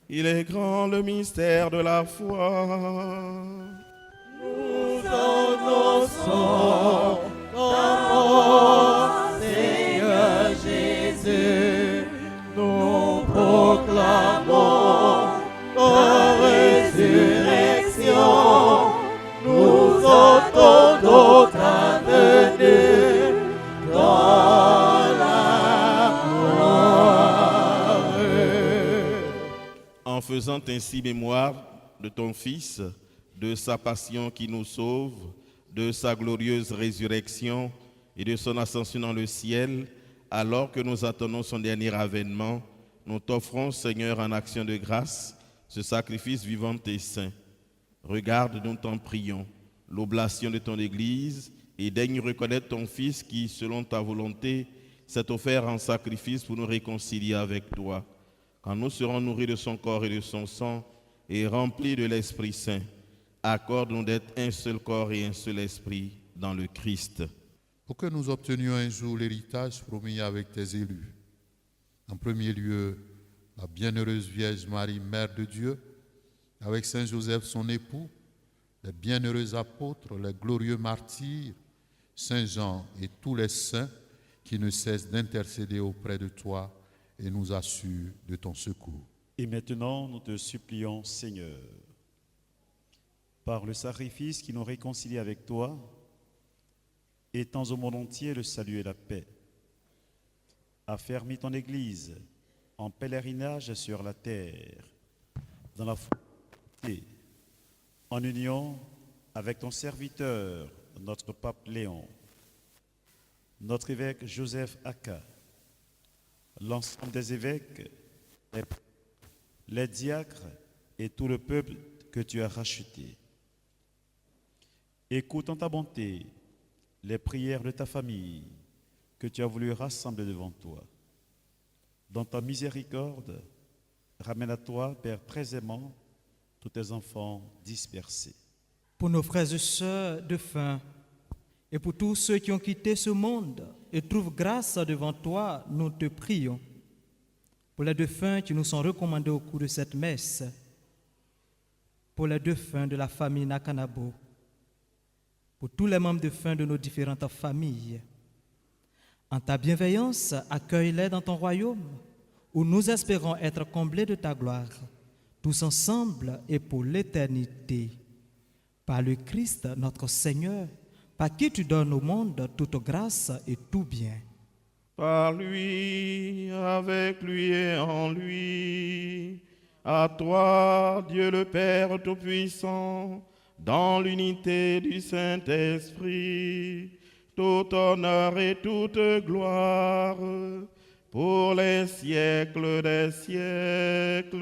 Il est grand le mystère de la foi. Nous annonçons ta mort, Seigneur Jésus. Nous proclamons ta résurrection. Nous attendons ta venue dans la gloire. En faisant ainsi mémoire de ton Fils, de sa passion qui nous sauve, de sa glorieuse résurrection et de son ascension dans le ciel, alors que nous attendons son dernier avènement, nous t'offrons, Seigneur, en action de grâce, ce sacrifice vivant et saint. Regarde, nous t'en prions, l'oblation de ton Église et daigne reconnaître ton Fils qui, selon ta volonté, s'est offert en sacrifice pour nous réconcilier avec toi. Quand nous serons nourris de son corps et de son sang et remplis de l'Esprit Saint, accorde-nous d'être un seul corps et un seul esprit dans le Christ. Pour que nous obtenions un jour l'héritage promis avec tes élus. En premier lieu, la bienheureuse Vierge Marie, Mère de Dieu, avec Saint Joseph, son époux, les bienheureux apôtres, les glorieux martyrs, Saint Jean et tous les saints qui ne cessent d'intercéder auprès de toi et nous assurent de ton secours. Et maintenant, nous te supplions, Seigneur, par le sacrifice qui nous réconcilie avec toi, étends au monde entier le salut et la paix. Affermis ton Église en pèlerinage sur la terre, dans la foi, en union avec ton serviteur, notre pape Léon, notre évêque Joseph Aka, l'ensemble des évêques, les diacres et tout le peuple que tu as racheté. Écoute en ta bonté les prières de ta famille que tu as voulu rassembler devant toi. Dans ta miséricorde, ramène à toi, Père très aimant, tous tes enfants dispersés. Pour nos frères et sœurs défunts et pour tous ceux qui ont quitté ce monde et trouvent grâce devant toi, nous te prions. Pour les défunts qui nous sont recommandés au cours de cette messe, pour les défunts de la famille Nakanabo, pour tous les membres défunts de nos différentes familles. En ta bienveillance, accueille-les dans ton royaume, où nous espérons être comblés de ta gloire, tous ensemble et pour l'éternité. Par le Christ, notre Seigneur, par qui tu donnes au monde toute grâce et tout bien. Par lui, avec lui et en lui, à toi, Dieu le Père Tout-Puissant, dans l'unité du Saint-Esprit, tout honneur et toute gloire, pour les siècles des siècles.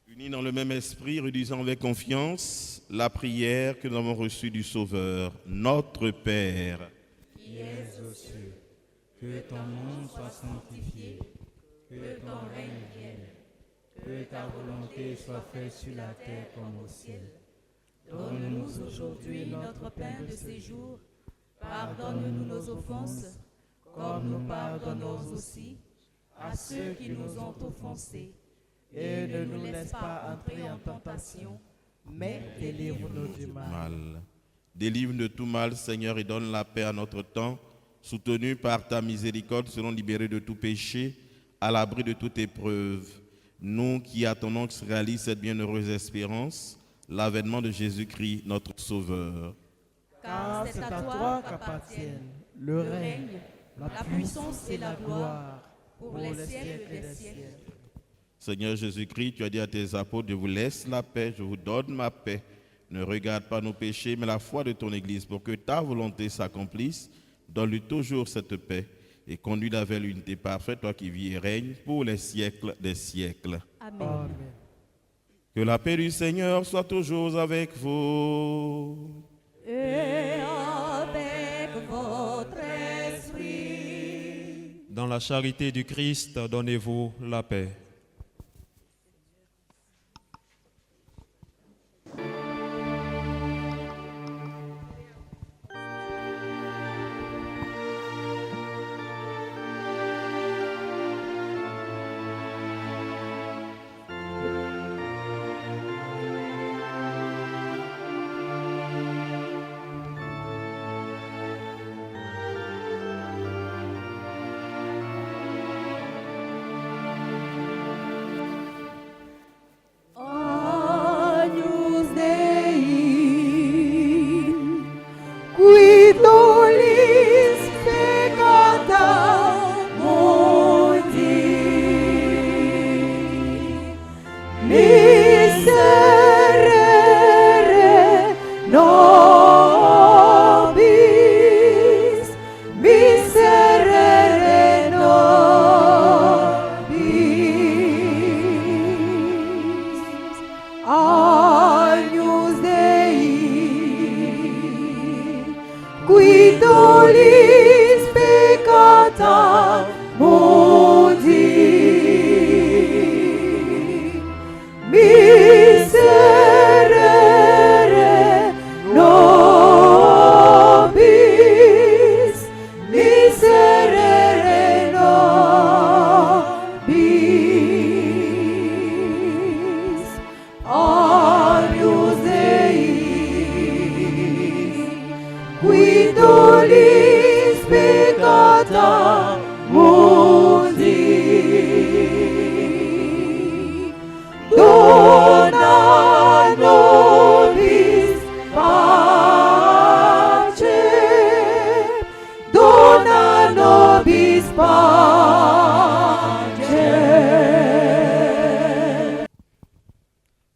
Unis dans le même esprit, réduisant avec confiance la prière que nous avons reçue du Sauveur, notre Père. Qui es aux cieux, que ton nom soit sanctifié, que ton règne vienne, que ta volonté soit faite sur la terre comme au ciel. Donne-nous aujourd'hui notre pain de ce jour. Pardonne-nous nos offenses, comme nous pardonnons aussi à ceux qui nous ont offensés. Et ne nous laisse pas entrer en tentation, mais délivre-nous du mal. Délivre de tout mal, Seigneur, et donne la paix à notre temps. Soutenus par ta miséricorde, serons libérés de tout péché, à l'abri de toute épreuve. Nous qui attendons que se réalise cette bienheureuse espérance, l'avènement de Jésus-Christ, notre Sauveur. Car c'est à toi qu'appartiennent le règne, la puissance et la gloire, pour les siècles des siècles. Seigneur Jésus-Christ, tu as dit à tes apôtres, je vous laisse la paix, je vous donne ma paix. Ne regarde pas nos péchés, mais la foi de ton Église, pour que ta volonté s'accomplisse. Donne-lui toujours cette paix et conduis-la vers l'unité parfaite, toi qui vis et règnes pour les siècles des siècles. Amen. Que la paix du Seigneur soit toujours avec vous. Et avec votre esprit. Dans la charité du Christ, donnez-vous la paix.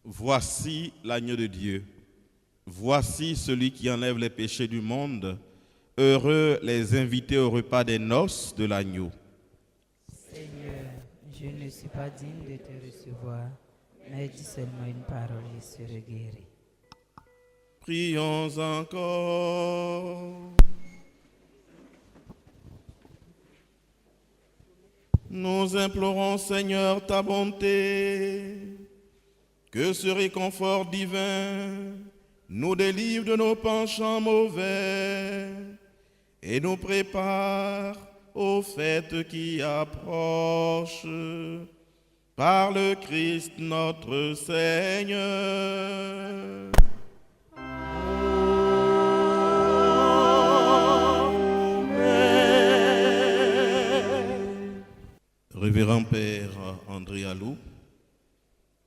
Voici l'agneau de Dieu. Voici celui qui enlève les péchés du monde. Heureux les invités au repas des noces de l'agneau. Seigneur, je ne suis pas digne de te recevoir, mais dis seulement une parole et je serai guéri. Prions encore. Nous implorons, Seigneur, ta bonté, que ce réconfort divin nous délivre de nos penchants mauvais et nous prépare aux fêtes qui approchent par le Christ notre Seigneur. Révérend Père André Alou,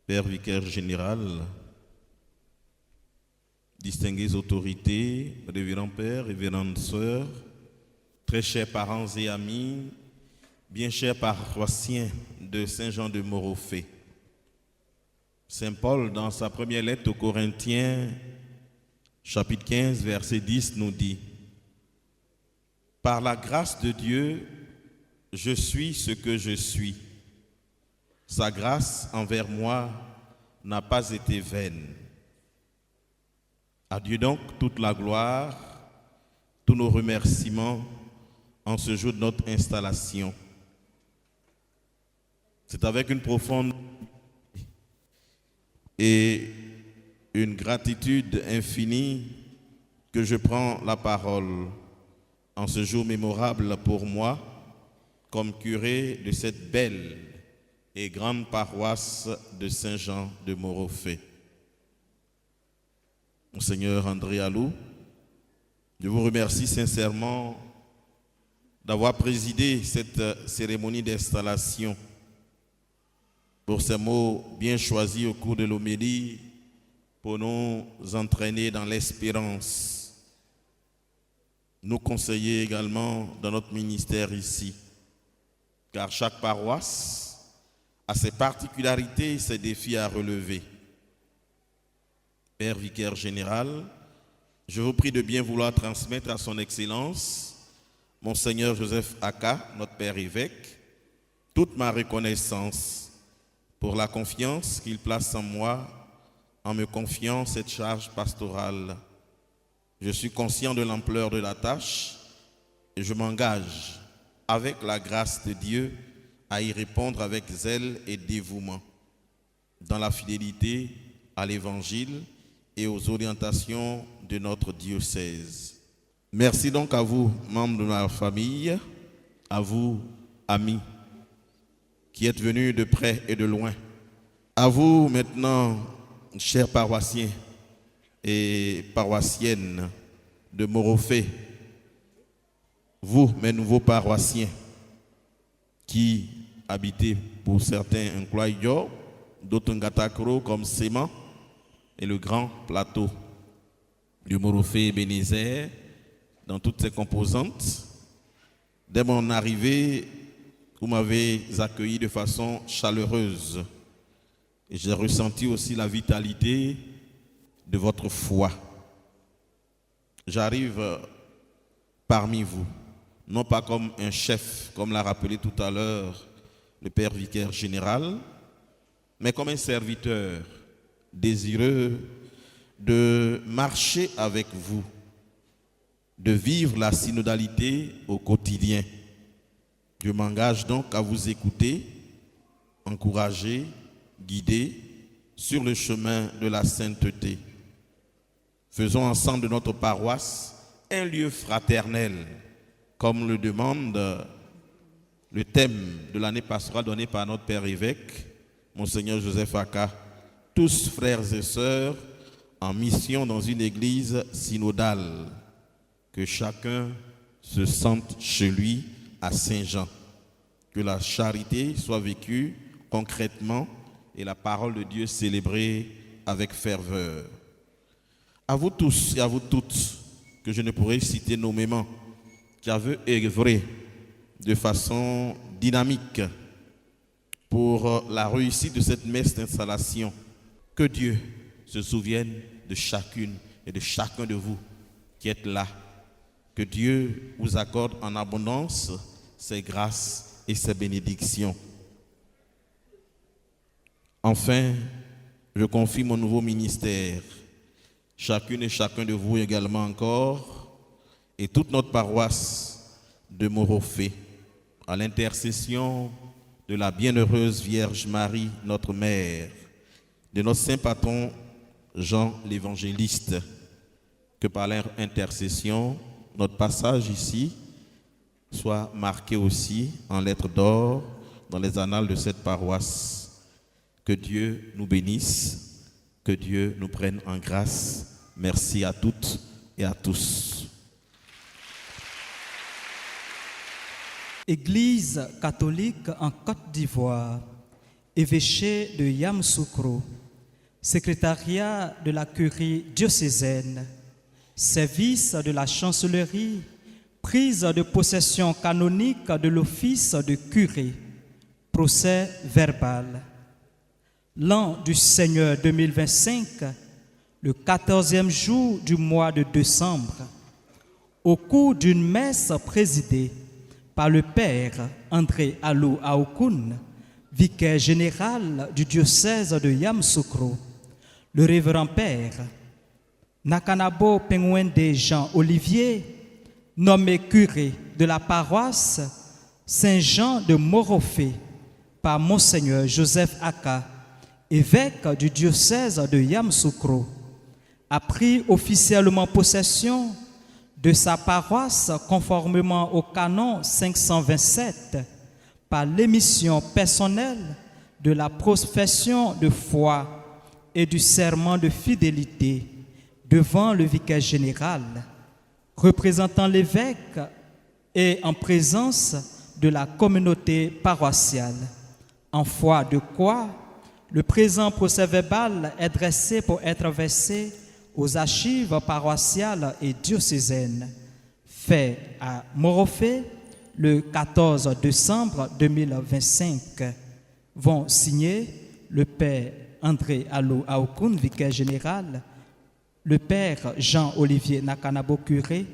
Père vicaire général, distinguées autorités, révérend Père, révérende Sœur, très chers parents et amis, bien chers paroissiens de Saint-Jean de Morofé. Saint Paul, dans sa première lettre aux Corinthiens, chapitre 15, verset 10, nous dit « Par la grâce de Dieu, je suis ce que je suis. Sa grâce envers moi n'a pas été vaine. » À Dieu donc toute la gloire, tous nos remerciements en ce jour de notre installation. C'est avec une profonde et une gratitude infinie que je prends la parole en ce jour mémorable pour moi, comme curé de cette belle et grande paroisse de Saint-Jean de Morofé. Monseigneur André Alou, je vous remercie sincèrement d'avoir présidé cette cérémonie d'installation, pour ces mots bien choisis au cours de l'homélie pour nous entraîner dans l'espérance, nous conseiller également dans notre ministère ici. Car chaque paroisse a ses particularités et ses défis à relever. Père vicaire général, je vous prie de bien vouloir transmettre à son Excellence, Monseigneur Joseph Aka, notre Père évêque, toute ma reconnaissance pour la confiance qu'il place en moi en me confiant cette charge pastorale. Je suis conscient de l'ampleur de la tâche et je m'engage avec la grâce de Dieu, à y répondre avec zèle et dévouement, dans la fidélité à l'Évangile et aux orientations de notre diocèse. Merci donc à vous, membres de ma famille, à vous, amis, qui êtes venus de près et de loin. À vous maintenant, chers paroissiens et paroissiennes de Morofé, vous, mes nouveaux paroissiens, qui habitez pour certains un Kloaïdio, d'autres un Gatakro comme Séman et le grand plateau du Morofé et Bénézère, dans toutes ses composantes. Dès mon arrivée, vous m'avez accueilli de façon chaleureuse et j'ai ressenti aussi la vitalité de votre foi. J'arrive parmi vous, non pas comme un chef, comme l'a rappelé tout à l'heure le Père vicaire général, mais comme un serviteur désireux de marcher avec vous, de vivre la synodalité au quotidien. Je m'engage donc à vous écouter, encourager, guider sur le chemin de la sainteté. Faisons ensemble de notre paroisse un lieu fraternel, comme le demande le thème de l'année pastorale donné par notre Père évêque, Monseigneur Joseph Aka. Tous frères et sœurs en mission dans une église synodale, que chacun se sente chez lui à Saint-Jean, que la charité soit vécue concrètement et la parole de Dieu célébrée avec ferveur. À vous tous et à vous toutes, que je ne pourrais citer nommément, qui avez œuvré de façon dynamique pour la réussite de cette messe d'installation. Que Dieu se souvienne de chacune et de chacun de vous qui êtes là, Que Dieu vous accorde en abondance ses grâces et ses bénédictions. Enfin, je confie mon nouveau ministère, chacune et chacun de vous également encore, et toute notre paroisse de Morofé, à l'intercession de la bienheureuse Vierge Marie, notre Mère, de notre saint patron Jean l'Évangéliste, que par leur intercession, notre passage ici soit marqué aussi en lettres d'or dans les annales de cette paroisse. Que Dieu nous bénisse, que Dieu nous prenne en grâce. Merci à toutes et à tous. Église catholique en Côte d'Ivoire, évêché de Yamoussoukro, secrétariat de la curie diocésaine, service de la chancellerie, prise de possession canonique de l'office de curé, procès verbal. L'an du Seigneur 2025, le 14e jour du mois de décembre, au cours d'une messe présidée par le Père André Alou Aoukoun, vicaire général du diocèse de Yamoussoukro, le révérend Père Nakanabo Pengwende Jean Olivier, nommé curé de la paroisse Saint-Jean de Morofé par Monseigneur Joseph Aka, évêque du diocèse de Yamoussoukro, a pris officiellement possession de sa paroisse conformément au canon 527 par l'émission personnelle de la profession de foi et du serment de fidélité devant le vicaire général, représentant l'évêque et en présence de la communauté paroissiale, en foi de quoi le présent procès-verbal est dressé pour être versé aux archives paroissiales et diocésaines, fait à Morofé le 14 décembre 2025. Vont signer le Père André Alou Aoukoun, vicaire général, le Père Jean-Olivier Nakanabo, curé,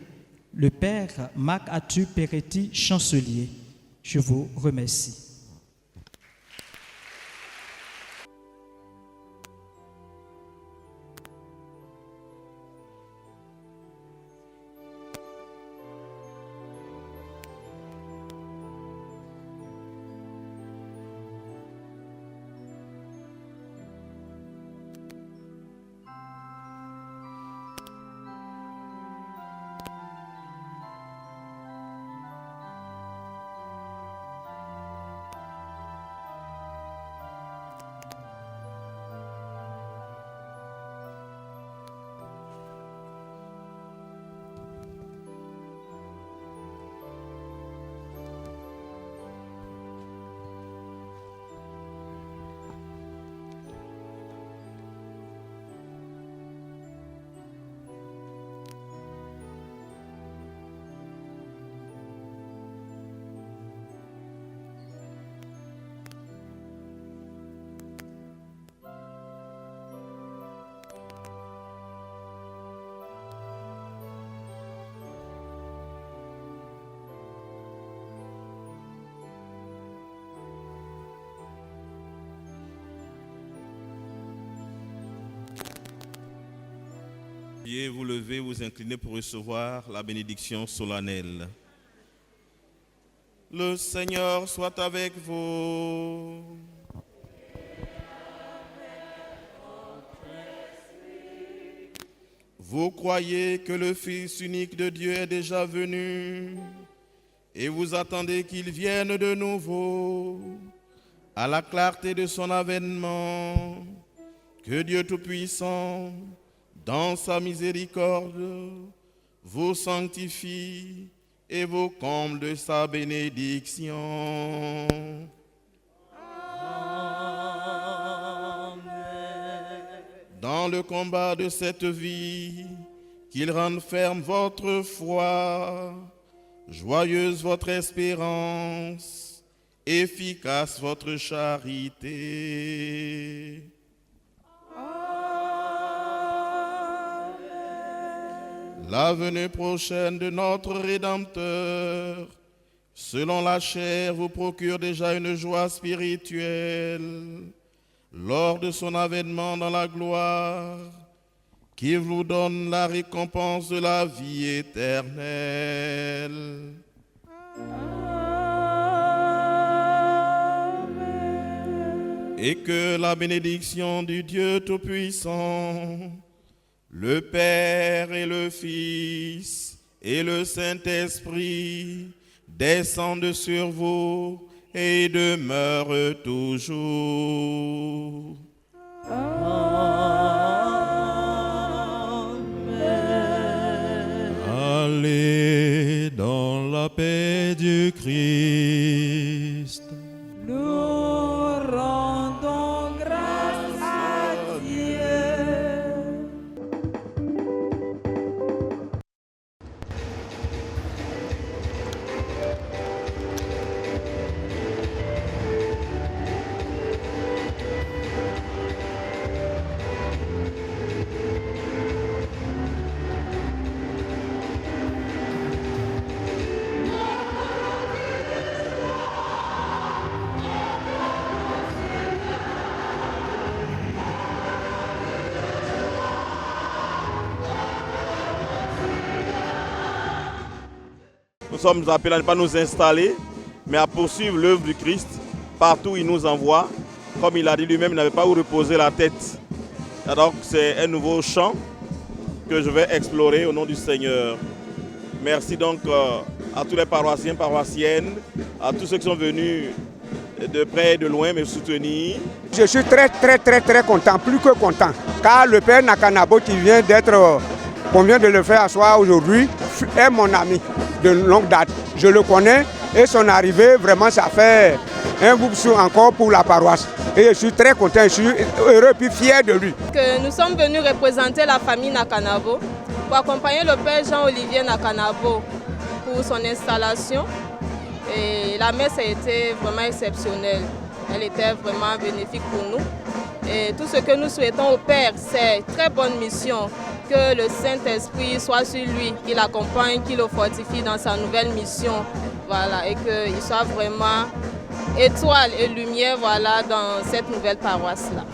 le Père Marc Atu Peretti, chancelier. Je vous remercie. Veuillez vous lever, vous incliner pour recevoir la bénédiction solennelle. Le Seigneur soit avec vous. Vous croyez que le Fils unique de Dieu est déjà venu et vous attendez qu'il vienne de nouveau à la clarté de son avènement. Que Dieu Tout-Puissant, dans sa miséricorde, vous sanctifie et vous comble de sa bénédiction. Dans le combat de cette vie, qu'il rende ferme votre foi, joyeuse votre espérance, efficace votre charité. la venue prochaine de notre Rédempteur, selon la chair, vous procure déjà une joie spirituelle lors de son avènement dans la gloire, qui vous donne la récompense de la vie éternelle. Et que la bénédiction du Dieu Tout-Puissant, le Père et le Fils et le Saint-Esprit descendent sur vous et demeurent toujours. Amen. Allez dans la paix du Christ. Nous rendons grâce à Dieu. Nous sommes appelés à ne pas nous installer, mais à poursuivre l'œuvre du Christ partout où il nous envoie. Comme il a dit lui-même, il n'avait pas où reposer la tête. Alors c'est un nouveau champ que je vais explorer au nom du Seigneur. Merci donc à tous les paroissiens, paroissiennes, à tous ceux qui sont venus de près et de loin me soutenir. Je suis très content, plus que content, car le Père Nakanabo qui vient d'être, qu'on vient de le faire asseoir aujourd'hui, est mon ami de longue date. Je le connais et son arrivée, vraiment, ça fait un bout encore pour la paroisse. Et je suis très content, je suis heureux et fier de lui. Nous sommes venus représenter la famille Nakanabo pour accompagner le Père Jean-Olivier Nakanabo pour son installation. Et la messe a été vraiment exceptionnelle. Elle était vraiment bénéfique pour nous. Et tout ce que nous souhaitons au Père, c'est une très bonne mission. Que le Saint-Esprit soit sur lui, qu'il l'accompagne, qu'il le fortifie dans sa nouvelle mission. Voilà, et qu'il soit vraiment étoile et lumière, voilà, dans cette nouvelle paroisse-là.